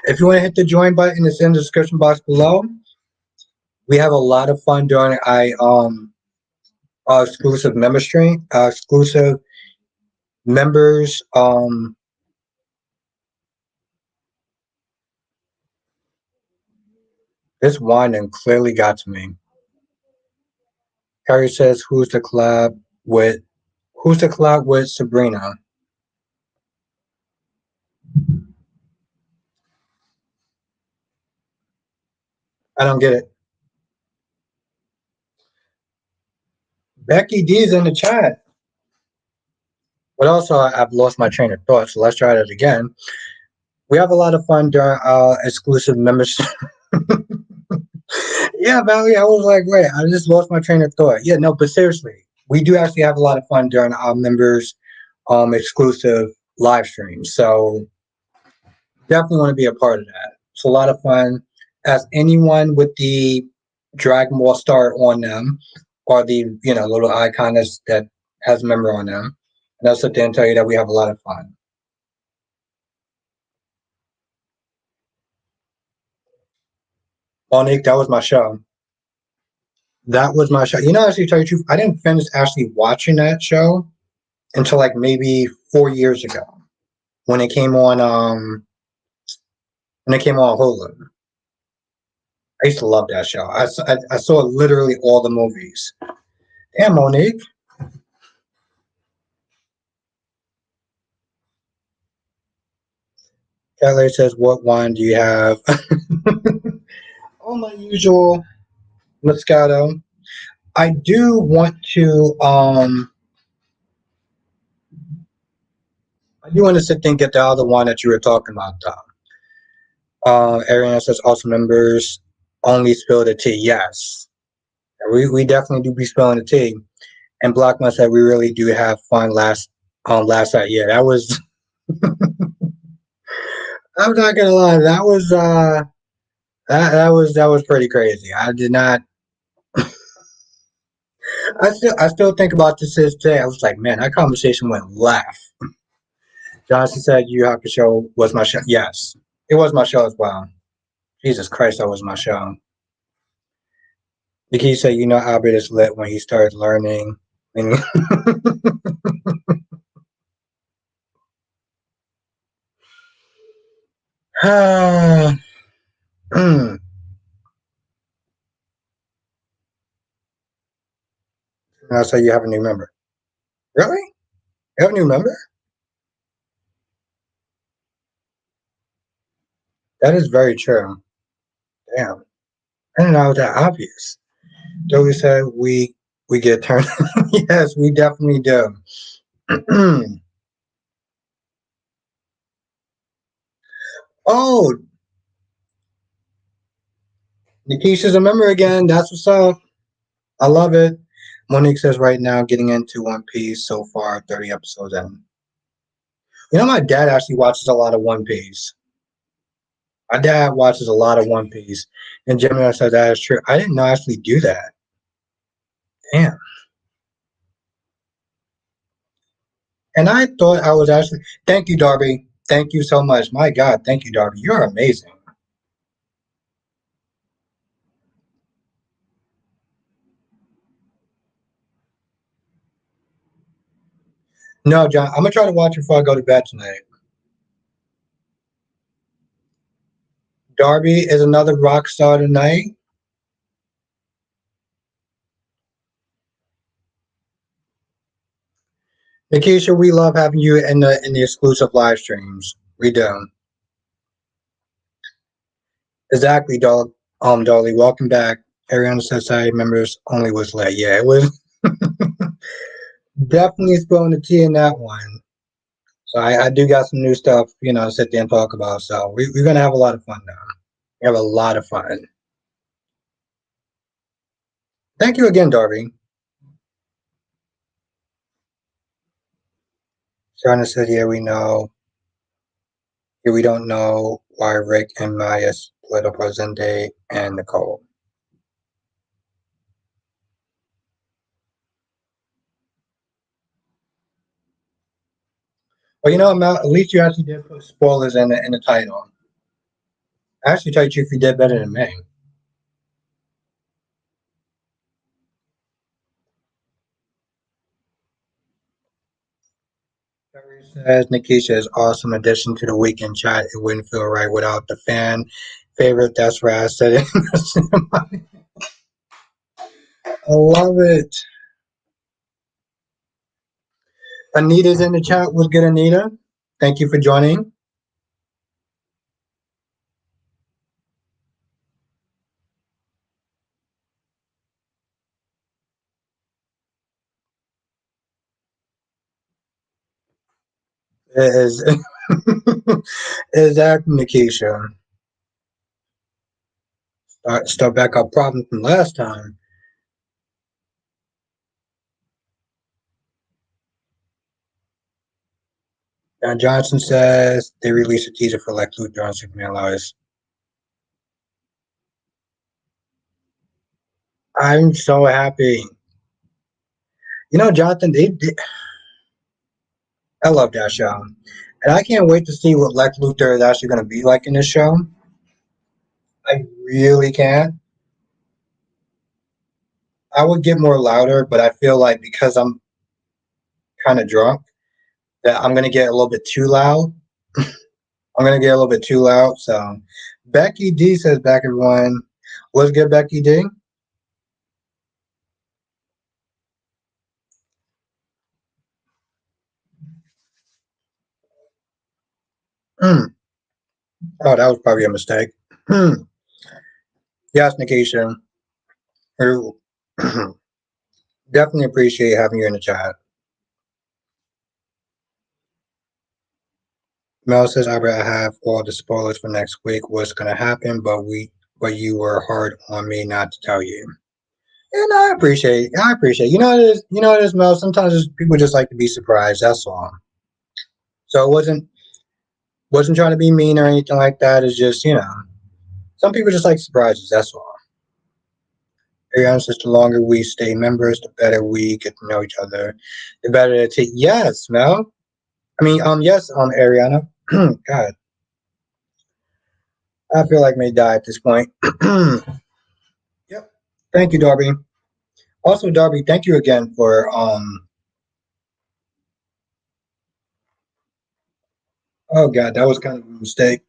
If you want to hit the join button, it's in the description box below. We have a lot of fun during our exclusive member stream, exclusive members. This wine clearly got to me. Harry says, "Who's the collab with? Who's the collab with Sabrina?" I don't get it. Becky D's in the chat. But also, I've lost my train of thought, so let's try that again. We have a lot of fun during our exclusive membership. Yeah, Valerie, I was like, wait, I just lost my train of thought. Yeah, no, but seriously, we do actually have a lot of fun during our members exclusive live streams. So definitely want to be a part of that. It's a lot of fun. As anyone with the Dragon Ball star on them, or the little icon that has a member on them, and I'll sit there and tell you that we have a lot of fun. Monique, that was my show. That was my show. Actually, to tell you the truth, I didn't finish actually watching that show until like maybe 4 years ago when it came on. When it came on Hulu. I used to love that show. I saw literally all the movies. Damn, Monique. Kelly says, "What wine do you have?" Oh, my usual Moscato. I do want to. I do want to sit there and get the other one that you were talking about, though. Ariana says, "Also members only spill the tea." Yes, we definitely do be spilling the tea. And Blackman said, "We really do have fun last night." Yeah, that was. I'm not gonna lie. That was pretty crazy. I did not. I still think about this to this day. I was like, man, that conversation went left. Johnson said, "You have to show was my show." Yes, it was my show as well. Jesus Christ, that was my show. The key said, Albert is lit when he started learning. And I'll say you have a new member. Really? You have a new member? That is very true. Damn. I didn't know that obvious. Joey said we get turned. Yes, we definitely do. Oh, Nikisha's a member again. That's what's up. I love it. Monique says right now getting into One Piece so far, 30 episodes in. My dad actually watches a lot of One Piece. My dad watches a lot of One Piece. And Gemini said that is true. I didn't know I actually do that. Damn. And I thought I was actually. Thank you, Darby. Thank you so much. My God, thank you, Darby. You're amazing. No, John, I'm gonna try to watch it before I go to bed tonight. Darby is another rock star tonight. Nikisha, we love having you in the exclusive live streams. We do. Exactly, dog. Dolly, welcome back. Ariana Society members only was late. Yeah, it was definitely spilling the tea in that one. So I do got some new stuff, to sit there and talk about. So we're gonna have a lot of fun now. We have a lot of fun. Thank you again, Darby. Shauna said, "Yeah, we know. Yeah, we don't know why Rick and Maya split up Rosende and Nicole." Well, Mel, at least you actually did put spoilers in the title. I actually tell you the truth, you did better than me. Terry says Nikisha is awesome addition to the weekend chat. It wouldn't feel right without the fan favorite. That's where I said it. I love it. Anita's in the chat. What's good, Anita? Thank you for joining. It is exactly, Nikisha. Start back up problem from last time. John Johnson says they released a teaser for Lex Luthor on Superman Lois. I'm so happy. Jonathan, I love that show. And I can't wait to see what Lex Luthor is actually going to be like in this show. I really can't. I would get more louder, but I feel like because I'm kind of drunk, that I'm going to get a little bit too loud. I'm going to get a little bit too loud. So, Becky D says back everyone. What's good, Becky D? Mm. Oh, that was probably a mistake. Mm. Yes, Nikisha. Definitely appreciate having you in the chat. Mel says, I have all the spoilers for next week. What's going to happen? But you were hard on me not to tell you. And I appreciate. I appreciate. You know what it is. You know what it is, Mel. Sometimes people just like to be surprised. That's all. So it wasn't trying to be mean or anything like that. It's just some people just like surprises. That's all. Ariana says the longer we stay members, the better we get to know each other. The better it take. Yes, Mel. I mean, yes, Ariana. God, I feel like I may die at this point. Yep. Thank you, Darby. Also, Darby, thank you again for Oh God, that was kind of a mistake.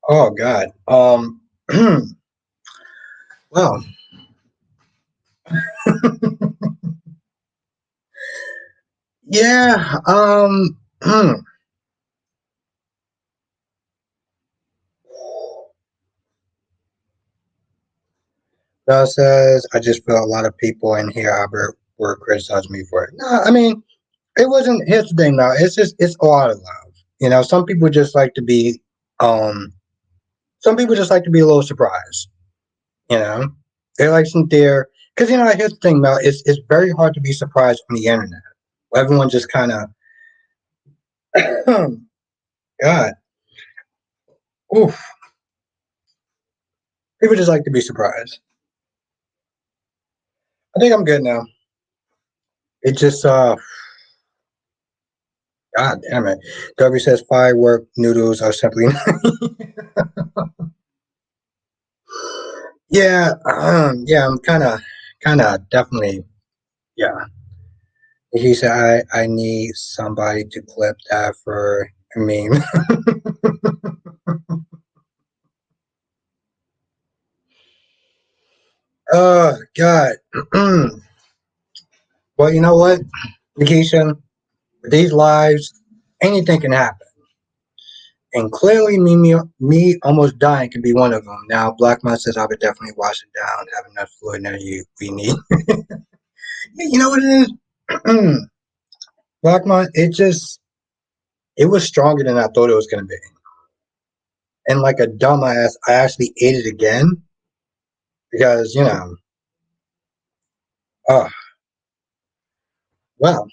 Oh God. Well. Yeah. Bell says, I just feel a lot of people in here, Albert, were criticizing me for it. No, I mean, it wasn't. Here's the thing, now. It's all out of love. Some people just like to be, um, some people just like to be a little surprised. You know, they're like some there because here's the thing, Mel. It's very hard to be surprised on the internet. Everyone just kind of, God, oof. People just like to be surprised. I think I'm good now. It just, God damn it. W says firework noodles are simply. Yeah, yeah. I'm kind of, definitely, yeah. He said, I need somebody to clip that for a meme. Oh God. Well, you know what, Lakeisha? These lives, anything can happen. And clearly, me almost dying could be one of them. Now, Black Man says I would definitely wash it down, have enough fluid energy we need. You know what it is? Black Man, it was stronger than I thought it was going to be. And like a dumbass, I actually ate it again because, oh, well,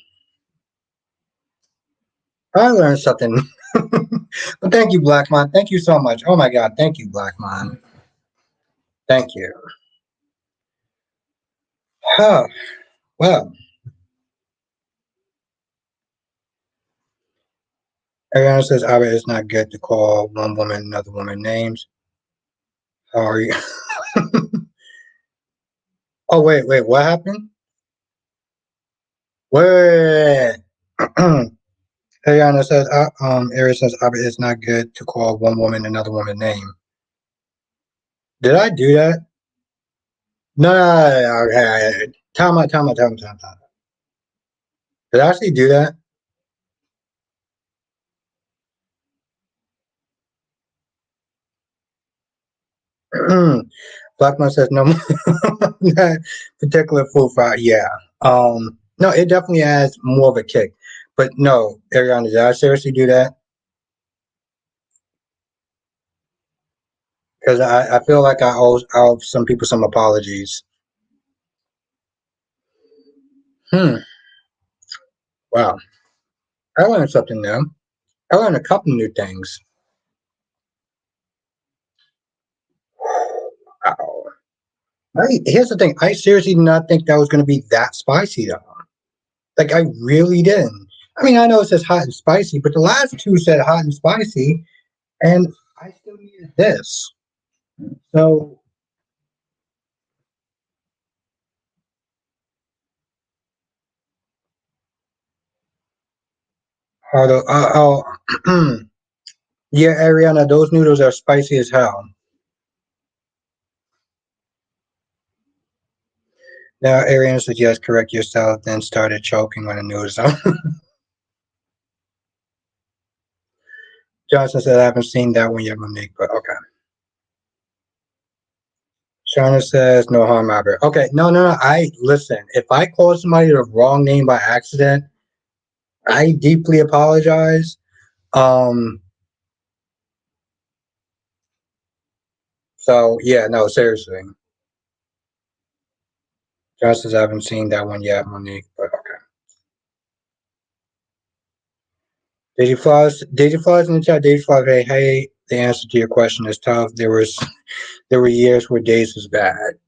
I learned something. But thank you, Black Man. Thank you so much. Oh my God. Thank you, Black Man. Thank you. Huh. Well, Ariana says, Abba, it's not good to call one woman another woman names. How are you? Oh, wait. What happened? Wait. Ariana says, Ariana says, Abba, it's not good to call one woman another woman name. Did I do that? No. Okay. Time out. Did I actually do that? Blackman says no more that particular food fry. Yeah. No, it definitely adds more of a kick. But no, Ariana, did I seriously do that? Because I feel like I owe some people some apologies. Hmm. Wow. I learned something new. I learned a couple new things. Wow. Here's the thing. I seriously did not think that was going to be that spicy, though. Like, I really didn't. I mean, I know it says hot and spicy, but the last two said hot and spicy, and I still needed this. So, although, yeah, Ariana, those noodles are spicy as hell. Now, Ariana said, yes, correct yourself, then started choking when the noodles. Johnson said, I haven't seen that one yet, Monique, but okay. Shauna says, no harm, Albert. Okay, no. Listen, if I call somebody the wrong name by accident, I deeply apologize. Um, so yeah, no, seriously. Johnson says, I haven't seen that one yet, Monique, but okay. Daisy Flies in the chat. Daisy Flies, hey, the answer to your question is tough. There were years where days was bad.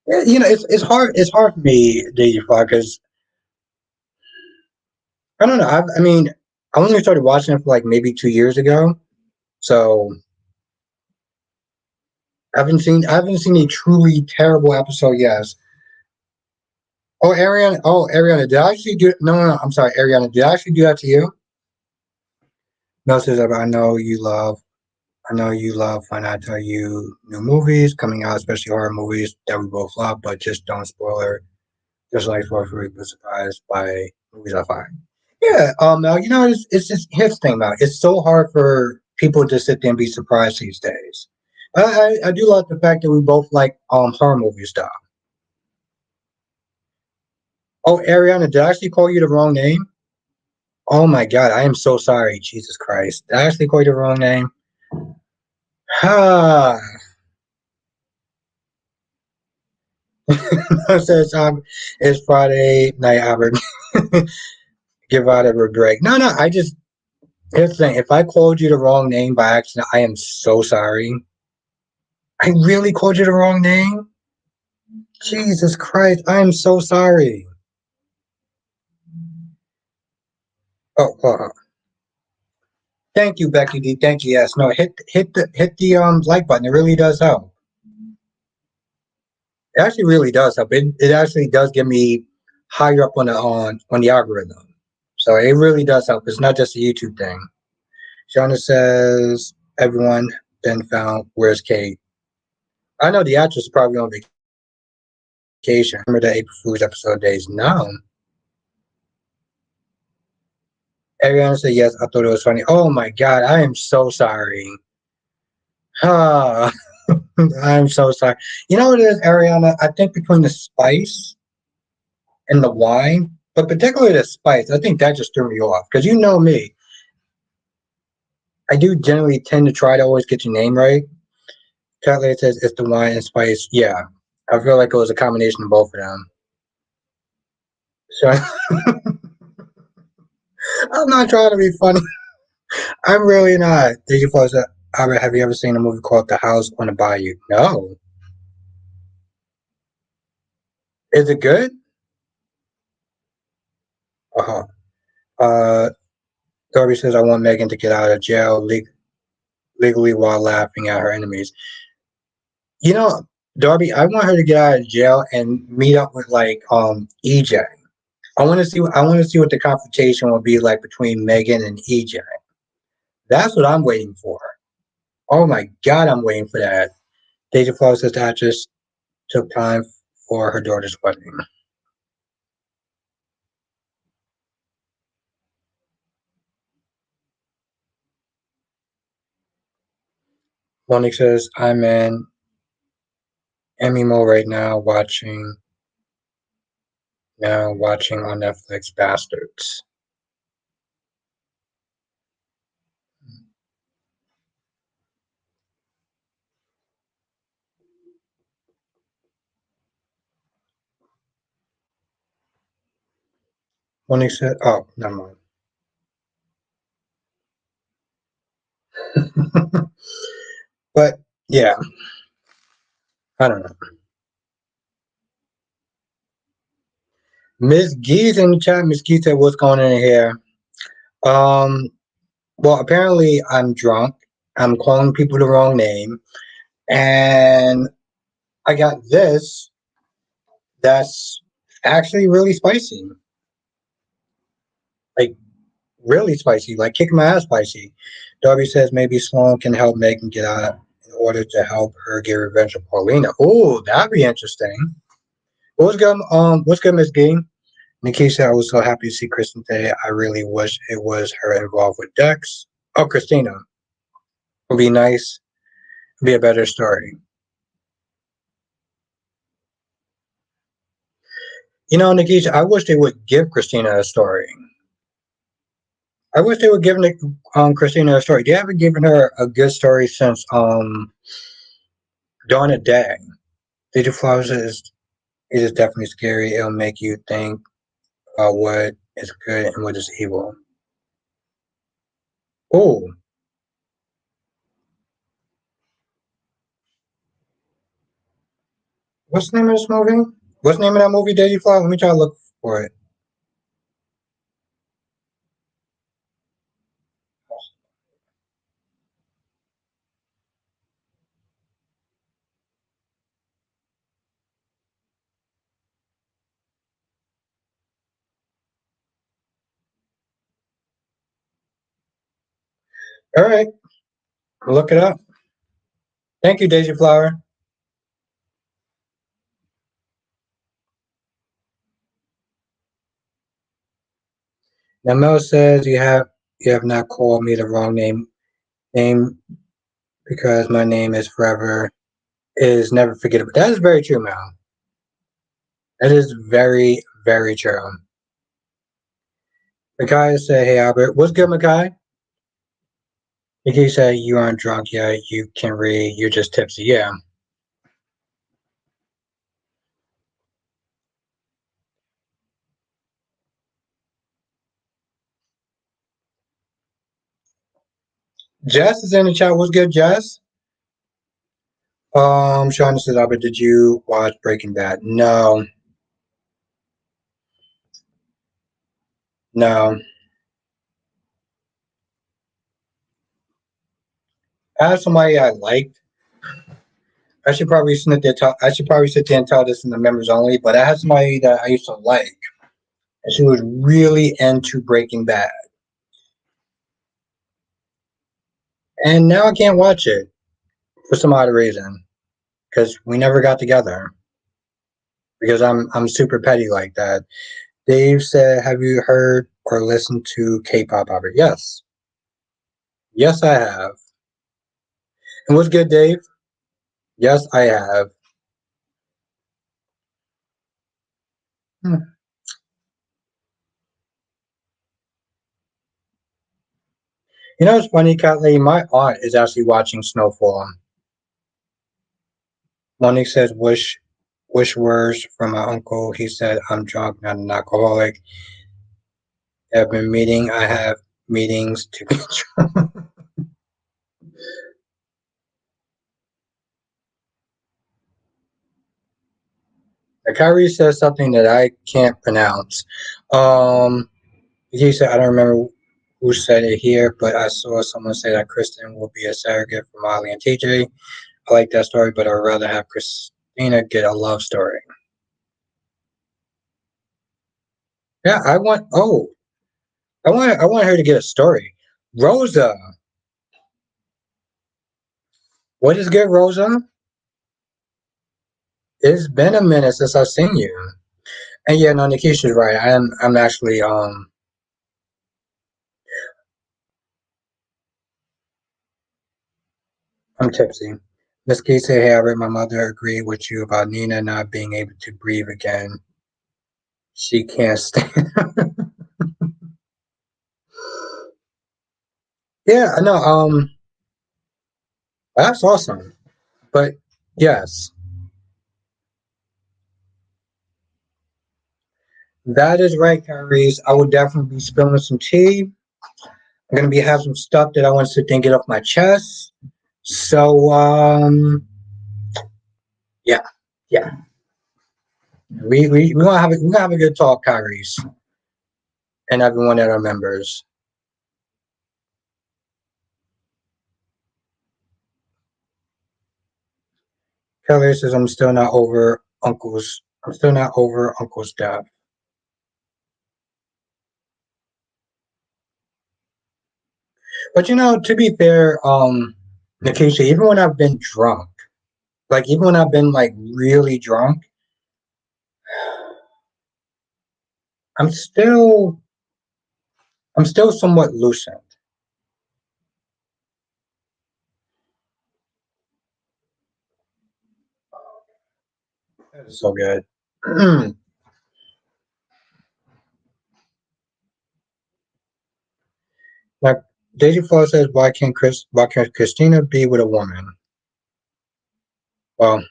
Yeah, it's hard. It's hard for me, Daisy Fly, because I don't know. I mean, I only started watching it for like maybe 2 years ago, so I haven't seen a truly terrible episode yet. Oh, Ariana, did I actually do? No. I'm sorry, Ariana. Did I actually do that to you? Mel says, I know you love when I tell you new movies coming out, especially horror movies that we both love, but just don't spoil it. Just like for free, but surprised by movies I find. Yeah, now it's just here's the thing about it. It's so hard for people to sit there and be surprised these days. I do like the fact that we both like horror movie stuff. Oh, Ariana, did I actually call you the wrong name? Oh my God, I am so sorry. Jesus Christ, did I actually call you the wrong name? Ah, It says it's Friday night, Albert. Give out a break. No, no, I just here's the thing. If I called you the wrong name by accident, I am so sorry. I really called you the wrong name? Jesus Christ, I am so sorry. Oh, thank you, Becky D. Thank you. Yes, no, hit the like button. It really does help. It actually really does help. It actually does get me higher up on the algorithm. So it really does help. It's not just a YouTube thing. Shauna says everyone been found. Where's Kate? I know the actress is probably on vacation. Remember the April Fool's episode days? No. Ariana said yes. I thought it was funny. Oh my god, I am so sorry. Ah, I'm so sorry. You know what it is, Ariana? I think between the spice and the wine, but particularly the spice, I think that just threw me off. Because you know me, I do generally tend to try to always get your name right. Chocolate says it's the wine and spice. Yeah, I feel like it was a combination of both of them. So I'm not trying to be funny. I'm really not. Did you post that? Albert, have you ever seen a movie called The House on the Bayou? No. Is it good? Uh-huh. Uh, Darby says, I want Megan to get out of jail legally while laughing at her enemies. You know, Darby, I want her to get out of jail and meet up with like EJ. I want to see what the confrontation will be like between Megan and EJ. That's what I'm waiting for. Oh my god, I'm waiting for that. Deja Flo says that just took time for her daughter's wedding. Monique says, I'm in Emmy mode right now watching on Netflix Bastards. Monique said, oh, never mind. But yeah, I don't know. Miss Gee's in the chat. Miss Gee said, what's going on in here? Um, well, apparently I'm drunk. I'm calling people the wrong name. And I got this that's actually really spicy. Like, really spicy. Like, kick my ass spicy. Darby says maybe Sloan can help Megan get out in order to help her get revenge on Paulina. Oh, that'd be interesting. What's good, Miss Gee? Nikisha, I was so happy to see Kristen today. I really wish it was her involved with Dex. Oh, Christina. Would be nice. Be a better story. You know, Nikisha, I wish they would give Christina a story. I wish they would give Christina a story. They haven't given her a good story since Dawn of Day. Digital Flowers is definitely scary. It'll make you think about what is good and what is evil. Oh, what's the name of this movie? What's the name of that movie, Daisy Flower? Let me try to look for it. All right, look it up. Thank you, Daisy Flower. Now Mel says you have not called me the wrong name because my name is never forgettable. That is very true, Mel. That is very, very true. Makai said, hey Albert, what's good, Makai? Nikki said you aren't drunk yet, you can read, you're just tipsy. Yeah. Jess is in the chat. What's good, Jess? Sean says, Albert, did you watch Breaking Bad? No, no. I have somebody I liked. I should probably sit there and tell this in the members only. But I had somebody that I used to like, and she was really into Breaking Bad, and now I can't watch it for some odd reason because we never got together. Because I'm super petty like that. Dave said, "Have you heard or listened to K-pop, Albert?" Yes, yes, I have. And what's good, Dave? Yes, I have. Hmm. You know, it's funny, Kathleen. My aunt is actually watching Snowfall. Monique says, wish words from my uncle. He said, I'm drunk, not an alcoholic. I've been meeting. I have meetings to be drunk. Kyrie says something that I can't pronounce. Um, he said, I don't remember who said it here, but I saw someone say that Kristen will be a surrogate for Molly and TJ. I like that story, but I'd rather have Christina get a love story. Yeah, I want her to get a story. Rosa, what is good, Rosa? It's been a minute since I've seen you. And yeah, no, Nikisha's right. I'm actually I'm tipsy. Miss Key said, hey, I read my mother agreed with you about Nina not being able to breathe again. She can't stand. Yeah, I know. That's awesome. But yes, that is right, Kyries. I would definitely be spilling some tea. I'm gonna be having some stuff that I want to sit there and get off my chest. So yeah, yeah. We gonna have a good talk, Kyries, and everyone that are members. Kelly says I'm still not over Uncle's death. But you know, to be fair, Nikisha, even when I've been drunk, like even when I've been like really drunk, I'm still I'm still somewhat lucid. That is so good. Like Daisy Flaw says, why can't Christina be with a woman? Well,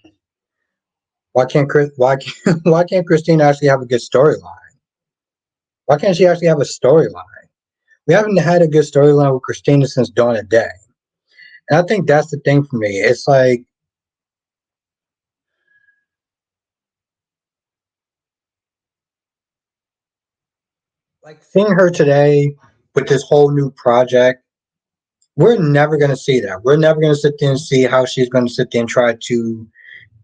why can't Christina actually have a good storyline? Why can't she actually have a storyline? We haven't had a good storyline with Christina since Dawn of Day. And I think that's the thing for me. It's like seeing her today with this whole new project. We're never gonna see that. We're never gonna sit there and see how she's gonna sit there and try to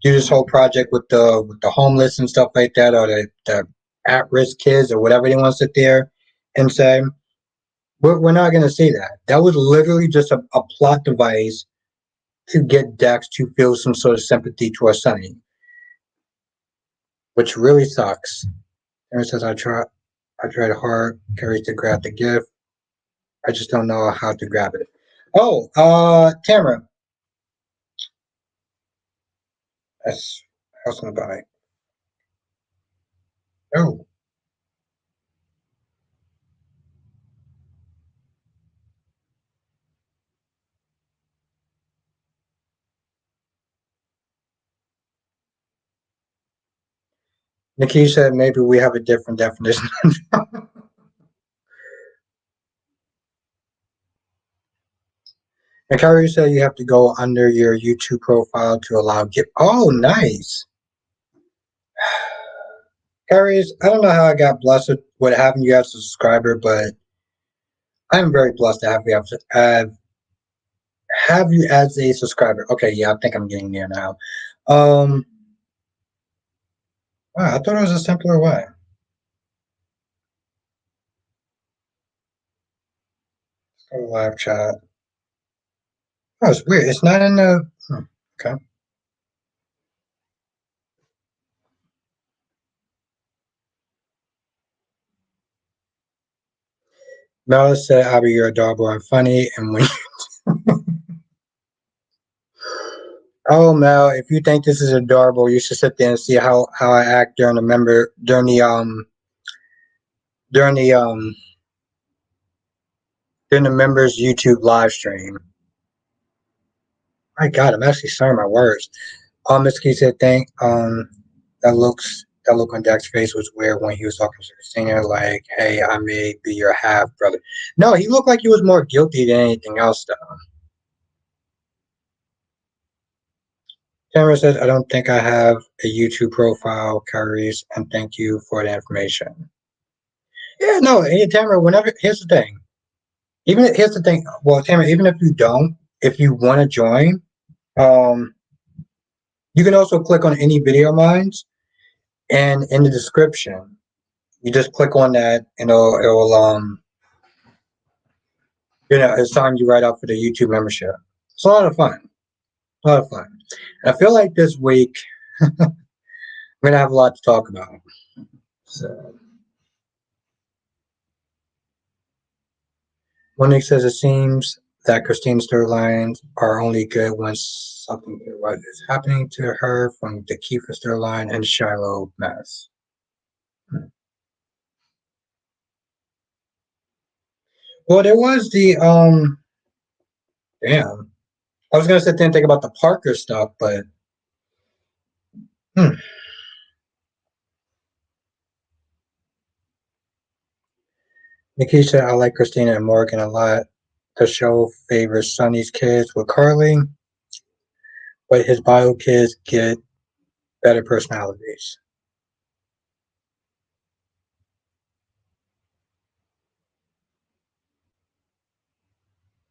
do this whole project with the homeless and stuff like that, or the at risk kids or whatever they want to sit there and say. We're not gonna see that. That was literally just a plot device to get Dex to feel some sort of sympathy towards Sunny, which really sucks. Aaron says I tried hard, Carrie, to grab the gift. I just don't know how to grab it. Oh, Tamara. That's how's gonna buy. Oh, Nikki said maybe we have a different definition. And Kyrie said you have to go under your YouTube profile to allow gift. Oh, nice. Kyrie, I don't know how I got blessed with having you as a subscriber, but I'm very blessed to have you as a subscriber. Okay, yeah, I think I'm getting there now. Um, wow, I thought it was a simpler way. Go to live chat. Oh, it's weird. It's not in the. Okay. Mel said, "Abby, you're adorable and funny." And when, oh Mel, if you think this is adorable, you should sit there and see how I act during the during the members YouTube live stream. My God, I'm actually sorry my words. Miss Key said, "Thank that look on Dak's face was weird when he was talking to Christina, like, hey, I may be your half brother." No, he looked like he was more guilty than anything else, though. Tamara says, I don't think I have a YouTube profile, Kyrie's, and thank you for the information. Yeah, no, hey, Tamara, here's the thing. Here's the thing. Well, Tamara, even if you don't, if you want to join, um, you can also click on any video mines, and in the description, you just click on that, and it'll sign you right up for the YouTube membership. It's a lot of fun. A lot of fun. And I feel like this week I'm gonna have a lot to talk about. So Monique says it seems that Christine's storylines are only good when something what is happening to her from the Kiefer storyline and Shiloh mess. Well, there was the damn. I was gonna sit there and think about the Parker stuff, but hmm. Nikki said I like Christina and Morgan a lot. The show favors Sonny's kids with Carly, but his bio kids get better personalities.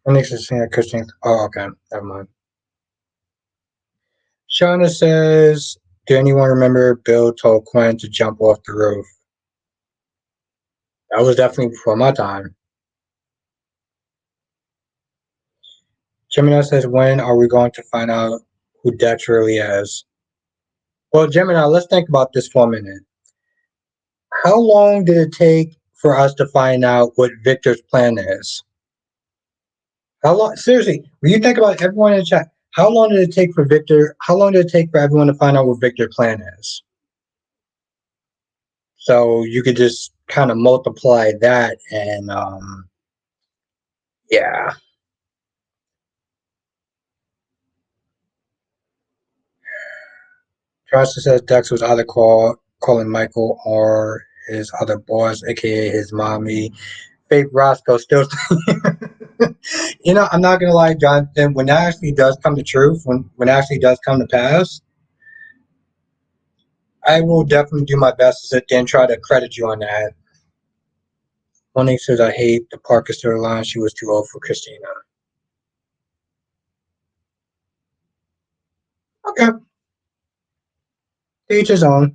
And Nick's saying Christine. Oh, okay, never mind. Shauna says, "Do anyone remember Bill told Quinn to jump off the roof?" That was definitely before my time. Gemini says, "When are we going to find out who Dex really is?" Well, Gemini, let's think about this for a minute. How long did it take for us to find out what Victor's plan is? How long? Seriously, when you think about everyone in the chat, how long did it take for Victor? How long did it take for everyone to find out what Victor's plan is? So you could just kind of multiply that, and yeah. Johnson says Dex was either calling Michael or his other boss, aka his mommy. Faith Roscoe still. I'm not gonna lie, Jonathan. When that actually does come to truth, when it actually does come to pass, I will definitely do my best to sit there and try to credit you on that. Monique says I hate the Parker storyline. She was too old for Christina. Okay, to each his own.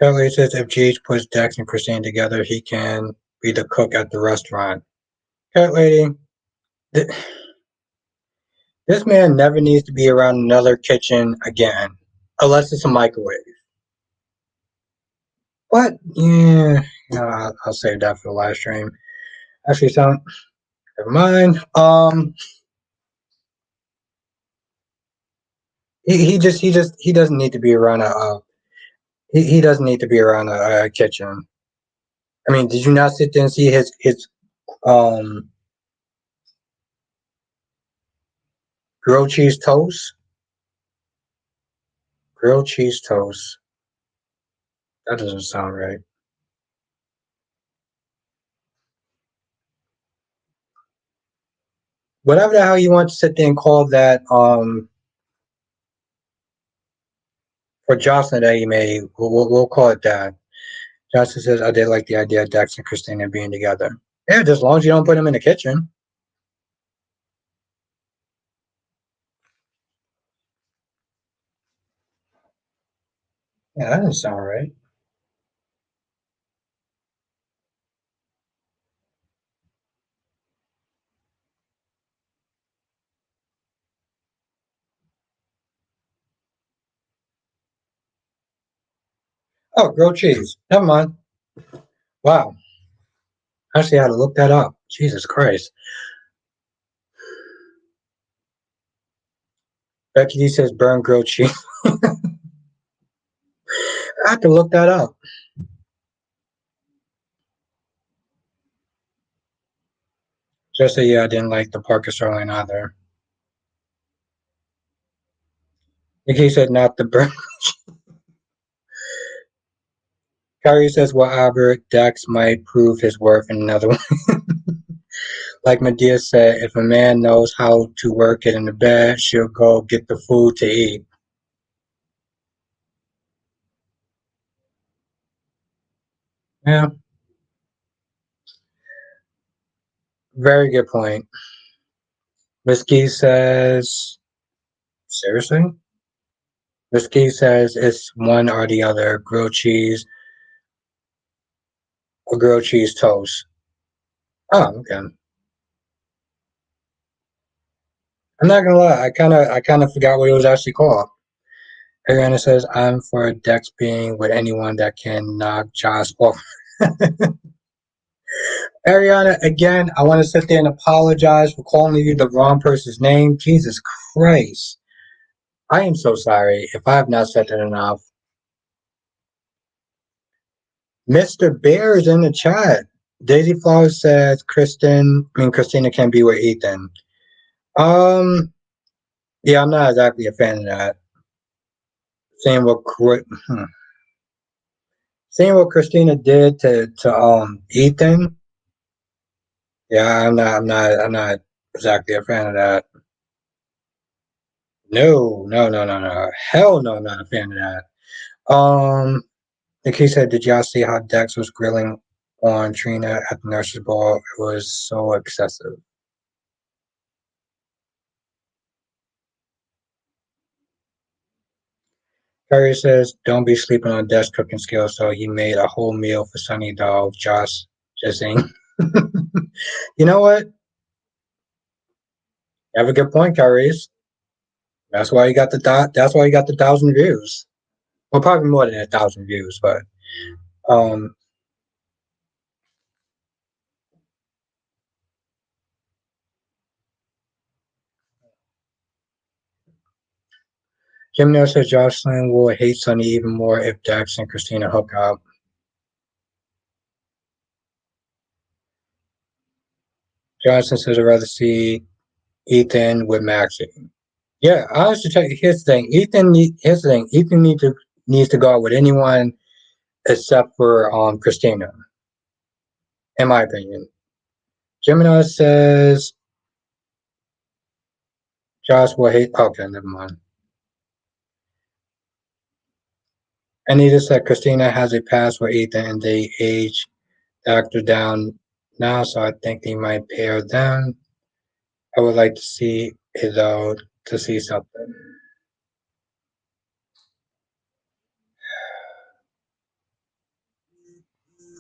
Kelly says if GH puts Dex and Christine together, he can be the cook at the restaurant. Cat lady, th- this man never needs to be around another kitchen again, unless it's a microwave. What? Yeah, I'll save that for the live stream. Actually, so never mind. He doesn't need to be around he doesn't need to be around a kitchen. I mean, did you not sit there and see his um grilled cheese toast? Grilled cheese toast. That doesn't sound right. Whatever the hell you want to sit there and call that for Jocelyn that you made, we'll call it that. Jocelyn says, I did like the idea of Dex and Christina being together. Yeah, just as long as you don't put them in the kitchen. Yeah, that doesn't sound right. Oh, grilled cheese. Never mind. Wow. Actually, I had to look that up. Jesus Christ. Becky D says burn grilled cheese. I have to look that up. Just say, yeah, I didn't like the Parker Sterling either. Nikki said not the burn. Kyrie says, whatever, Dex might prove his worth in another one. Like Medea said, if a man knows how to work it in the bed, she'll go get the food to eat. Yeah, very good point. Miss Key says, seriously? Miss Key says it's one or the other, grilled cheese or grilled cheese toast. Oh, okay. I'm not gonna lie, I kind of forgot what it was actually called. Ariana says, I'm for Dex being with anyone that can knock Josh off. Ariana, again, I want to sit there and apologize for calling you the wrong person's name. Jesus Christ. I am so sorry if I have not said that enough. Mr. Bear is in the chat. Daisy Flowers says Christina can be with Ethan. Um, yeah, I'm not exactly a fan of that. Seeing what hmm. Seeing what Christina did to Ethan. Yeah, I'm not exactly a fan of that. No, no, no, no, no. Hell no, I'm not a fan of that. Nikki said, did y'all see how Dex was grilling on Trina at the nurse's ball? It was so excessive. Carrie says, don't be sleeping on Dex cooking skills, so he made a whole meal for Sunny Dog. Josh just saying. You know what? You have a good point, Kyries. That's why you got that's why you got the 1,000 views. Well, probably more than 1,000 views, but um Jim Nair says Jocelyn will hate Sunny even more if Dex and Christina hook up. Johnson says I'd rather see Ethan with Maxie. Yeah, honestly, tell you, here's the thing. Here's the thing. Ethan needs to go out with anyone except for Christina, in my opinion. Gemini says Josh will hate. Okay, never mind. Anita said Christina has a past with Ethan, and they age the actor down now, so I think they might pair them. I would like to see it though to see something.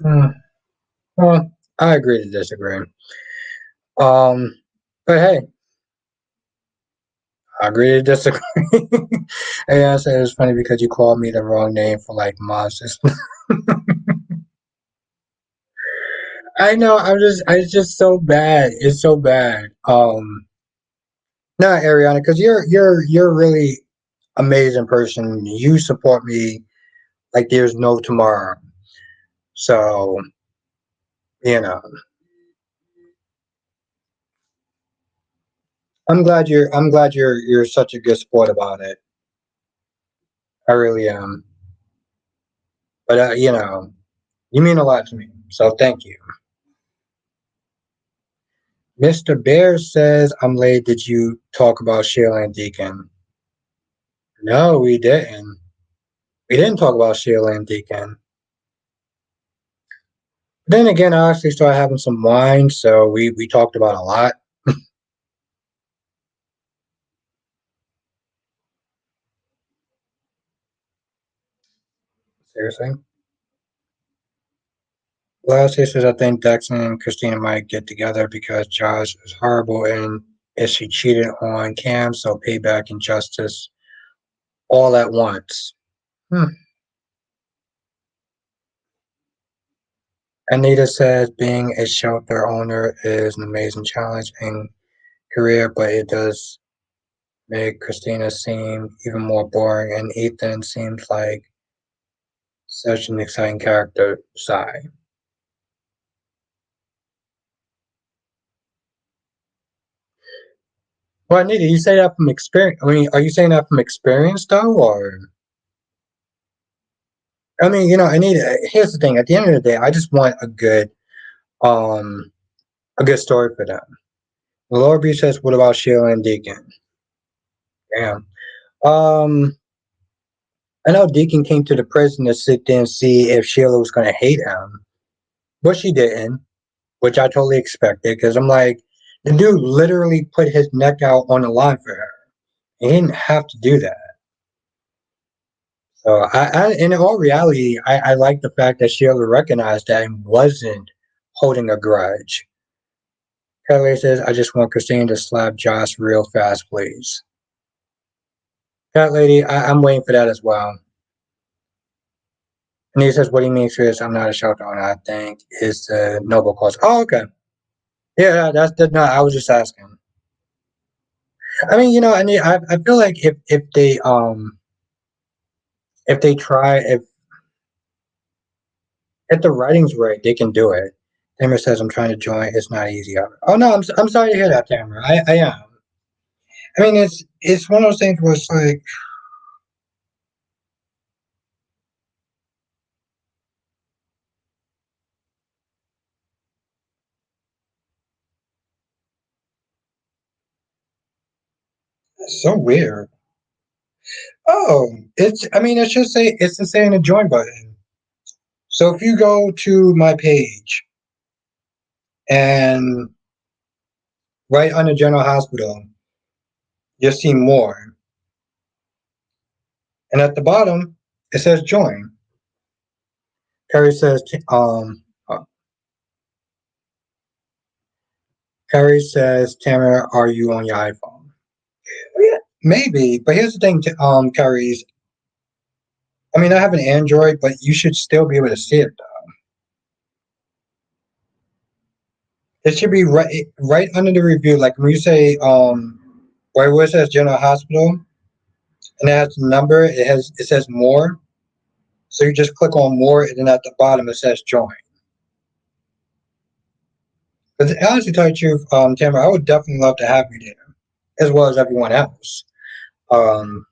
Hmm. Well, I agree to disagree. Um, but hey, I agree to disagree. And I said it was funny because you called me the wrong name for like months. I know. It's just so bad. It's so bad. No, Ariana, because you're a really amazing person. You support me like there's no tomorrow. So you know, I'm glad you're such a good sport about it. I really am. But you mean a lot to me, so thank you. Mr. Bear says I'm late. Did you talk about Sheila and Deacon? No, we didn't. We didn't talk about Sheila and Deacon. Then again, I actually started having some wine, so we talked about a lot. Seriously. Last says I think Dexter and Christina might get together because Josh is horrible and if she cheated on Cam, so payback and justice all at once. Hmm. Anita says being a shelter owner is an amazing challenge and career, but it does make Christina seem even more boring, and Ethan seems like such an exciting character. Sigh. Well, Anita, you say that from experience. I mean, are you saying that from experience though, or? I mean, Anita. Here's the thing. At the end of the day, I just want um, a good story for them. Laura B says, "What about Sheila and Deacon?" Damn. Um, I know Deacon came to the prison to sit there and see if Sheila was going to hate him, but she didn't, which I totally expected because I'm like, the dude literally put his neck out on the line for her. He didn't have to do that. So in all reality, I like the fact that Sheila recognized that and wasn't holding a grudge. Kelly says, I just want Christine to slap Josh real fast, please. Cat lady, I'm waiting for that as well. And he says, what do you mean, Chris? I'm not a shelter owner. I think it's a noble cause. Oh, okay. Yeah, that's not. I was just asking. I mean, and I feel like if they try if the writing's right, they can do it. Tamara says, I'm trying to join. It's not easy. Oh no, I'm sorry to hear that, Tamara. I am. I mean, it's one of those things where it's like it's so weird. Oh, I mean, it should say it's the saying the join button. So if you go to my page and right under General Hospital, you'll see more. And at the bottom, it says join. Carrie says, Carrie says, Tamara, are you on your iPhone? Yeah, maybe, but here's the thing, Carrie's. I mean, I have an Android, but you should still be able to see it. It should be right under the review, like when you say right where it says General Hospital and it has the number, it says more. So you just click on more, and then at the bottom it says join. But honestly, tell you the truth, Tamara, I would definitely love to have you there, as well as everyone else. Um,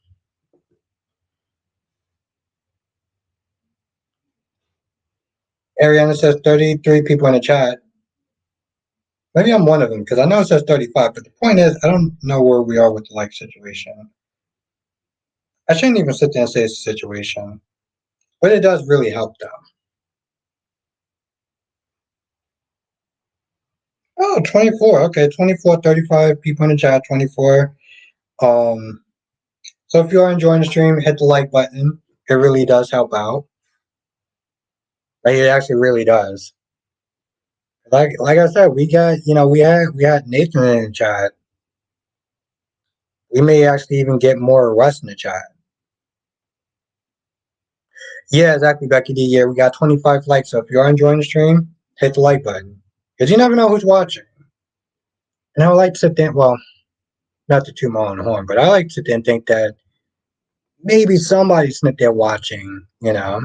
Ariana says 33 people in the chat. Maybe I'm one of them because I know it says 35, but the point is, I don't know where we are with the like situation. I shouldn't even sit there and say it's a situation, but it does really help them. Oh, 24. Okay, 24, 35 people in the chat, 24. Um, so if you are enjoying the stream, hit the like button. It really does help out. Like it actually really does. Like I said, we had Nathan in the chat. We may actually even get more Russ in the chat. Yeah, exactly, Becky D. Yeah, we got 25 likes. So if you are enjoying the stream, hit the like button. Because you never know who's watching. And I would like to sit there, well, not to toot my own horn, but I like to sit there and think that maybe somebody's sitting there watching. I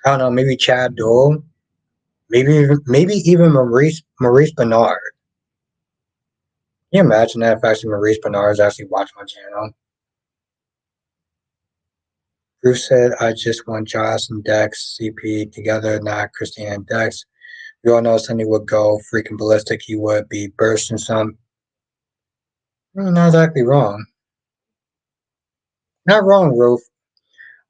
don't know, maybe Chad Dole, maybe even Maurice Bernard. Can you imagine that if actually Maurice Bernard is actually watching my channel? Bruce said, I just want Joss and Dex CP together, not Christine and Dex. We all know Sunny would go freaking ballistic. He would be bursting some. Not exactly wrong. Not wrong, Ruth.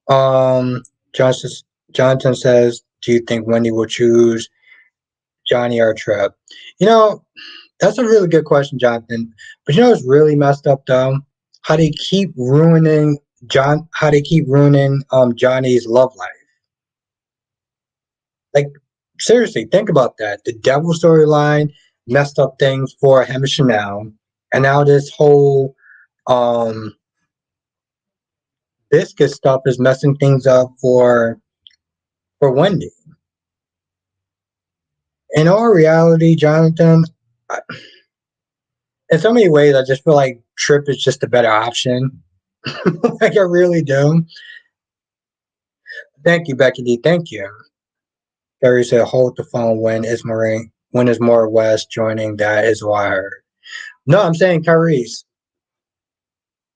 Um, Johnson, Jonathan says, do you think Wendy will choose Johnny or Trev? You know, that's a really good question, Jonathan. But you know what's really messed up though? How they keep ruining Johnny's love life. Like seriously, think about that. The devil storyline messed up things for him and Chanel, and now this whole um biscuit stuff is messing things up for Wendy. In all reality, Jonathan, in so many ways, I just feel like Trip is just a better option. Like I really do. Thank you, Becky D. Thank you. Gary said, "Hold the phone when is more West joining? That is what I heard." No, I'm saying Kyrie's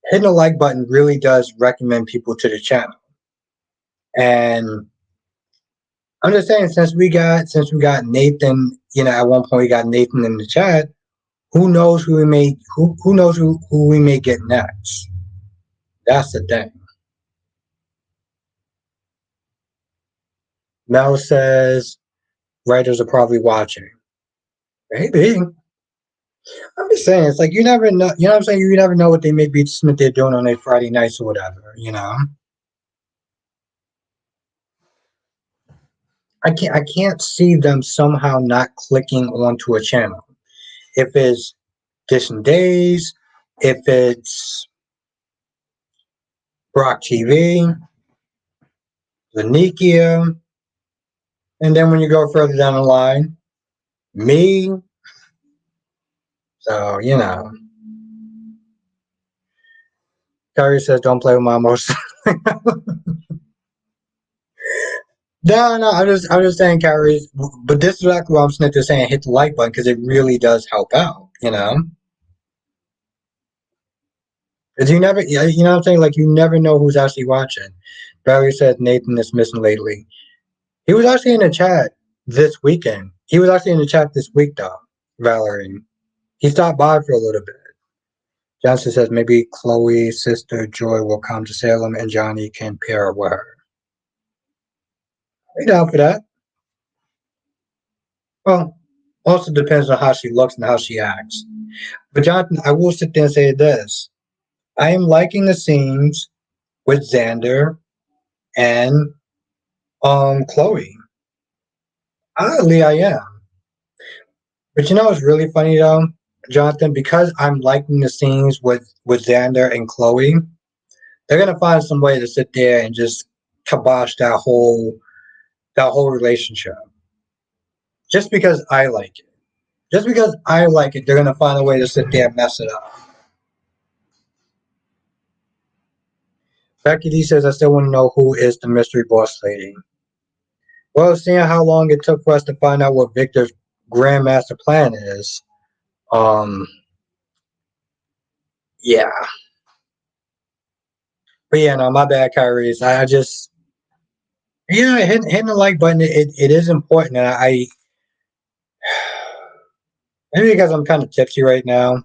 hitting the like button really does recommend people to the channel, and I'm just saying since we got Nathan, at one point we got Nathan in the chat. Who knows who knows who we may get next? That's the thing. Mel says writers are probably watching. Maybe. I'm just saying, it's like you never know. You know what I'm saying? You never know what they may be they're doing on a Friday nights or whatever. I can't see them somehow not clicking onto a channel. If it's Distant Days, if it's Brock TV, Lanikia, and then when you go further down the line, me. So. Kyrie says, "Don't play with my emotions." No, I'm just saying, Kyrie. But this is exactly what I'm sitting there saying. Hit the like button because it really does help out. Because you never, yeah, you know what I'm saying? Like, you never know who's actually watching. Valerie says Nathan is missing lately. He was actually in the chat this weekend. He was actually in the chat this week, though, Valerie. He stopped by for a little bit. Johnson says maybe Chloe's sister Joy will come to Salem and Johnny can pair with her. Are you down for that? Well, also depends on how she looks and how she acts. But Jonathan, I will sit there and say this. I am liking the scenes with Xander and Chloe. Oddly, I am. But you know what's really funny though, Jonathan? Because I'm liking the scenes with Xander and Chloe, they're gonna find some way to sit there and just kibosh that whole relationship. Just because I like it. Just because I like it, they're gonna find a way to sit there and mess it up. Becky D says, I still want to know who is the mystery boss lady. Well, seeing how long it took for us to find out what Victor's grandmaster plan is, um, yeah. But yeah, no, my bad, Kyrie. I just, hitting the like button, it is important. And maybe because I'm kind of tipsy right now, I'm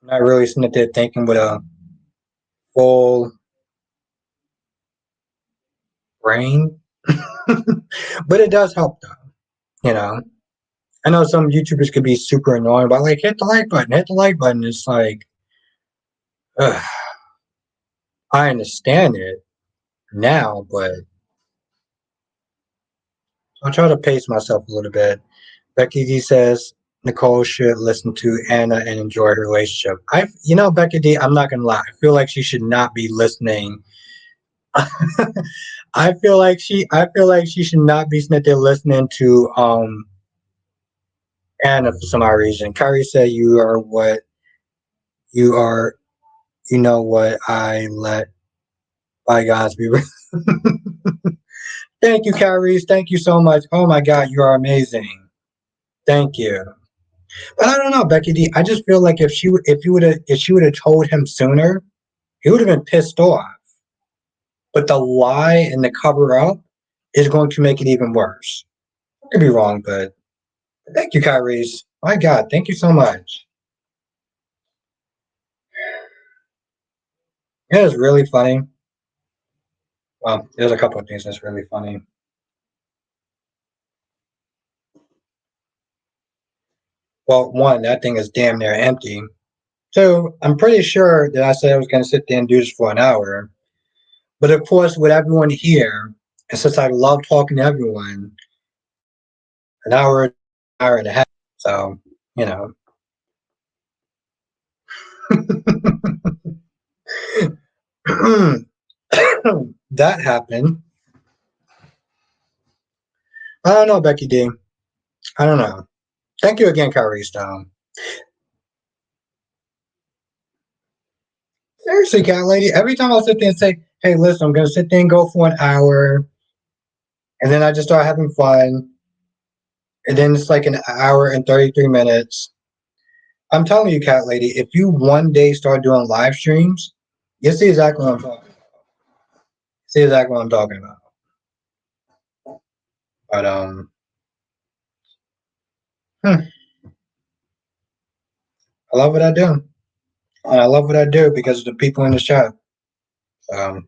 not really sitting there thinking with a full brain. But it does help, though, you know. I know some YouTubers could be super annoying, but like, hit the like button, hit the like button. It's like, ugh, I understand it now, but I'll try to pace myself a little bit. Becky D says Nicole should listen to Anna and enjoy her relationship. Becky D, I'm not gonna lie. I feel like she should not be listening. I feel like she should not be sitting there listening to Anna for some odd reason. Kyrie said you are what you are. You know what? I let bygones be. Thank you, Kyrie. Thank you so much. Oh my God, you are amazing. Thank you. But I don't know, Becky D. I just feel like if she would have told him sooner, he would have been pissed off. but the lie and the cover up is going to make it even worse. I could be wrong, but thank you, Kyrie's. My God, thank you so much. It is really funny. Well, there's a couple of things that's really funny. Well, one, that thing is damn near empty. Two, I'm pretty sure that I said I was going to sit there and do this for an hour. But of course, with everyone here, and since I love talking to everyone, an hour and a half. So, you know, that happened. I don't know, Becky D. I don't know. Thank you again, Kyrie Stone. Seriously, cat lady. Every time I sit there and say, "Hey, listen, I'm gonna sit there and go for an hour," and then I just start having fun, and then it's like an hour and 33 minutes. I'm telling you, cat lady, if you one day start doing live streams, you'll see exactly what I'm talking about. See exactly what I'm talking about. But I love what I do, and I love what I do because of the people in the chat. Um,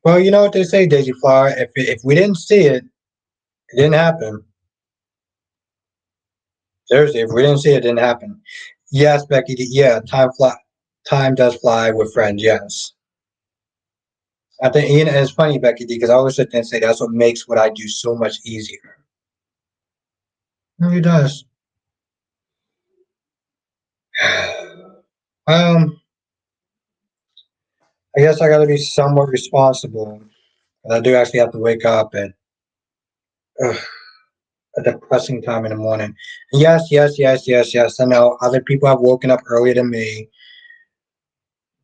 well, you know what they say, Daisy Flower. If we didn't see it, it didn't happen. Seriously, if we didn't see it, it didn't happen. Yes, Becky. Yeah, time does fly with friends. Yes, I think Ian. And it's funny, Becky, because I always sit there and say that's what makes what I do so much easier. It really does. Um, I guess I got to be somewhat responsible. And I do actually have to wake up at ugh, a depressing time in the morning. Yes, yes, yes, yes, yes. I know other people have woken up earlier than me,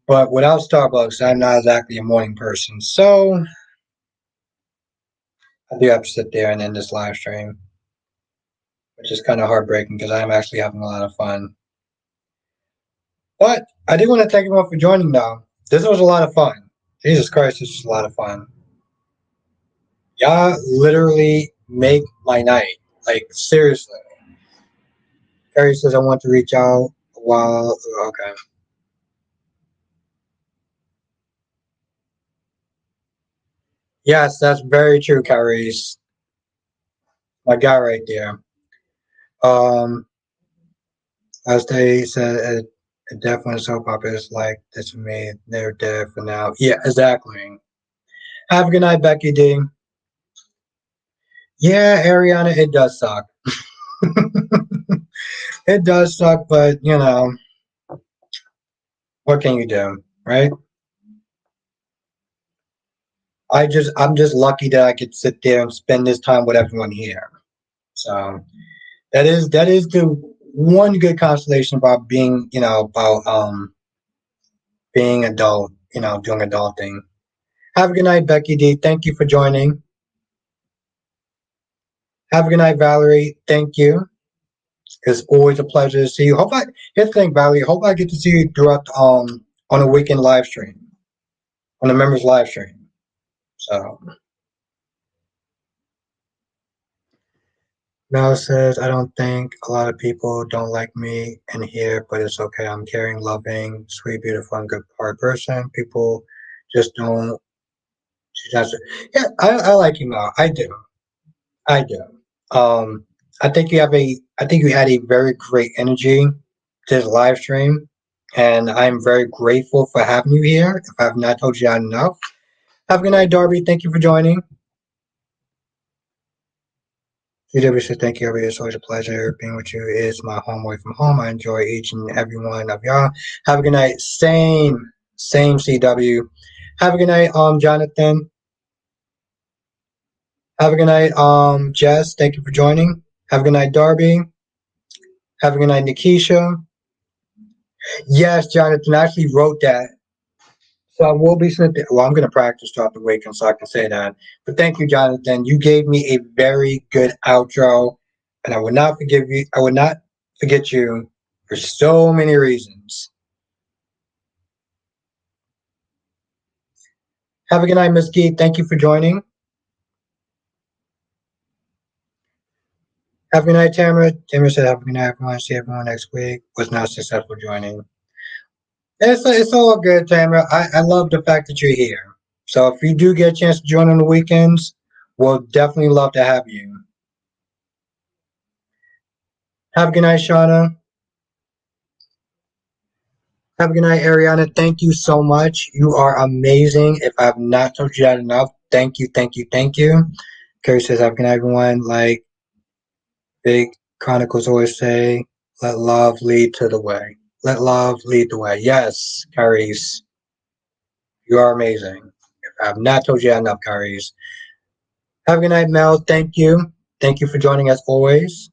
but without Starbucks, I'm not exactly a morning person. So I do have to sit there and end this live stream, which is kind of heartbreaking because I'm actually having a lot of fun. But I do want to thank everyone for joining though. This was a lot of fun. Jesus Christ, this was a lot of fun. Y'all literally make my night. Like, seriously. Carrie says I want to reach out while okay. Yes, that's very true, Carrie's. My guy right there. Um, as they said, it definitely soap operas like this for me. They're dead for now. Yeah, exactly. Have a good night, Becky D. Yeah, Ariana, it does suck. It does suck, but you know, what can you do, right? I'm just lucky that I could sit there and spend this time with everyone here. So that is the one good consolation about being, about being adult, doing adult thing. Have a good night, Becky D. Thank you for joining. Have a good night, Valerie. Thank you. It's always a pleasure to see you. Here's the thing, Valerie. Hope I get to see you throughout on a weekend live stream, on the members live stream. So Mel says, I don't think a lot of people don't like me in here, but it's okay. I'm caring, loving, sweet, beautiful, and good heart person. People just don't. Yeah, I like you, Mel. I do. I do. Um, I think you had a very great energy to this live stream, and I'm very grateful for having you here. If I have not told you that enough, have a good night, Darby. Thank you for joining. CW says, thank you, everybody. It's always a pleasure being with you. It's my home away from home. I enjoy each and every one of y'all. Have a good night. Same, CW. Have a good night, Jonathan. Have a good night, Jess. Thank you for joining. Have a good night, Darby. Have a good night, Nikisha. Yes, Jonathan, I actually wrote that. So I will be sitting. Well, I'm going to practice throughout the weekend so I can say that. But thank you, Jonathan. You gave me a very good outro, and I would not forgive you. I would not forget you for so many reasons. Have a good night, Miss Gee. Thank you for joining. Have a good night, Tamara. Tamara said, have a good night, everyone. See everyone next week. Was not successful joining. It's all good, Tamara. I love the fact that you're here. So if you do get a chance to join on the weekends, we'll definitely love to have you. Have a good night, Shauna. Have a good night, Ariana. Thank you so much. You are amazing. If I have not told you that enough, thank you, thank you, thank you. Carrie says, have a good night, everyone. Like Big Chronicles always say, let love lead to the way. Let love lead the way. Yes, Carries, you are amazing. If I have not told you that enough, Carries. Have a good night, Mel. Thank you. Thank you for joining us always.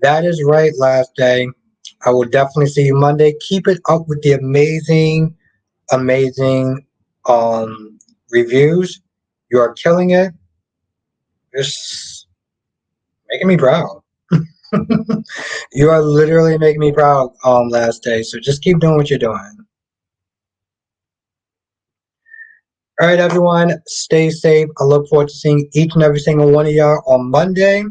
That is right, last day. I will definitely see you Monday. Keep it up with the amazing reviews. You are killing it. Just making me proud. You are literally making me proud last day. So just keep doing what you're doing. All right, everyone, stay safe. I look forward to seeing each and every single one of y'all on Monday.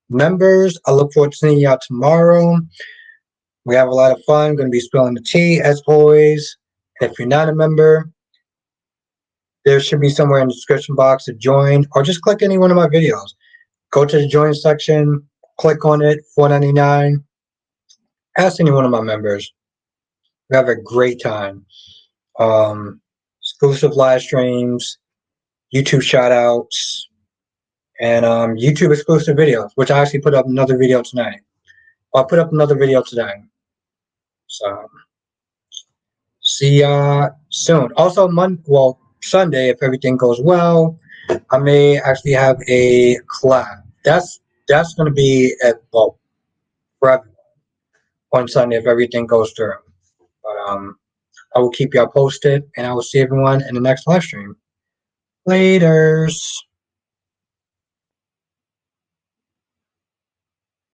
Members, I look forward to seeing y'all tomorrow. We have a lot of fun. Going to be spilling the tea as always. If you're not a member, there should be somewhere in the description box to join, or just click any one of my videos. Go to the join section, click on it, $4.99. Ask any one of my members. We have a great time. Exclusive live streams, YouTube shout outs, and YouTube exclusive videos, which I actually put up another video tonight. I'll put up another video today. So see ya soon. Also, Sunday, if everything goes well, I may actually have a collab. That's going to be for everyone on Sunday if everything goes through. But I will keep y'all posted, and I will see everyone in the next live stream. Laters.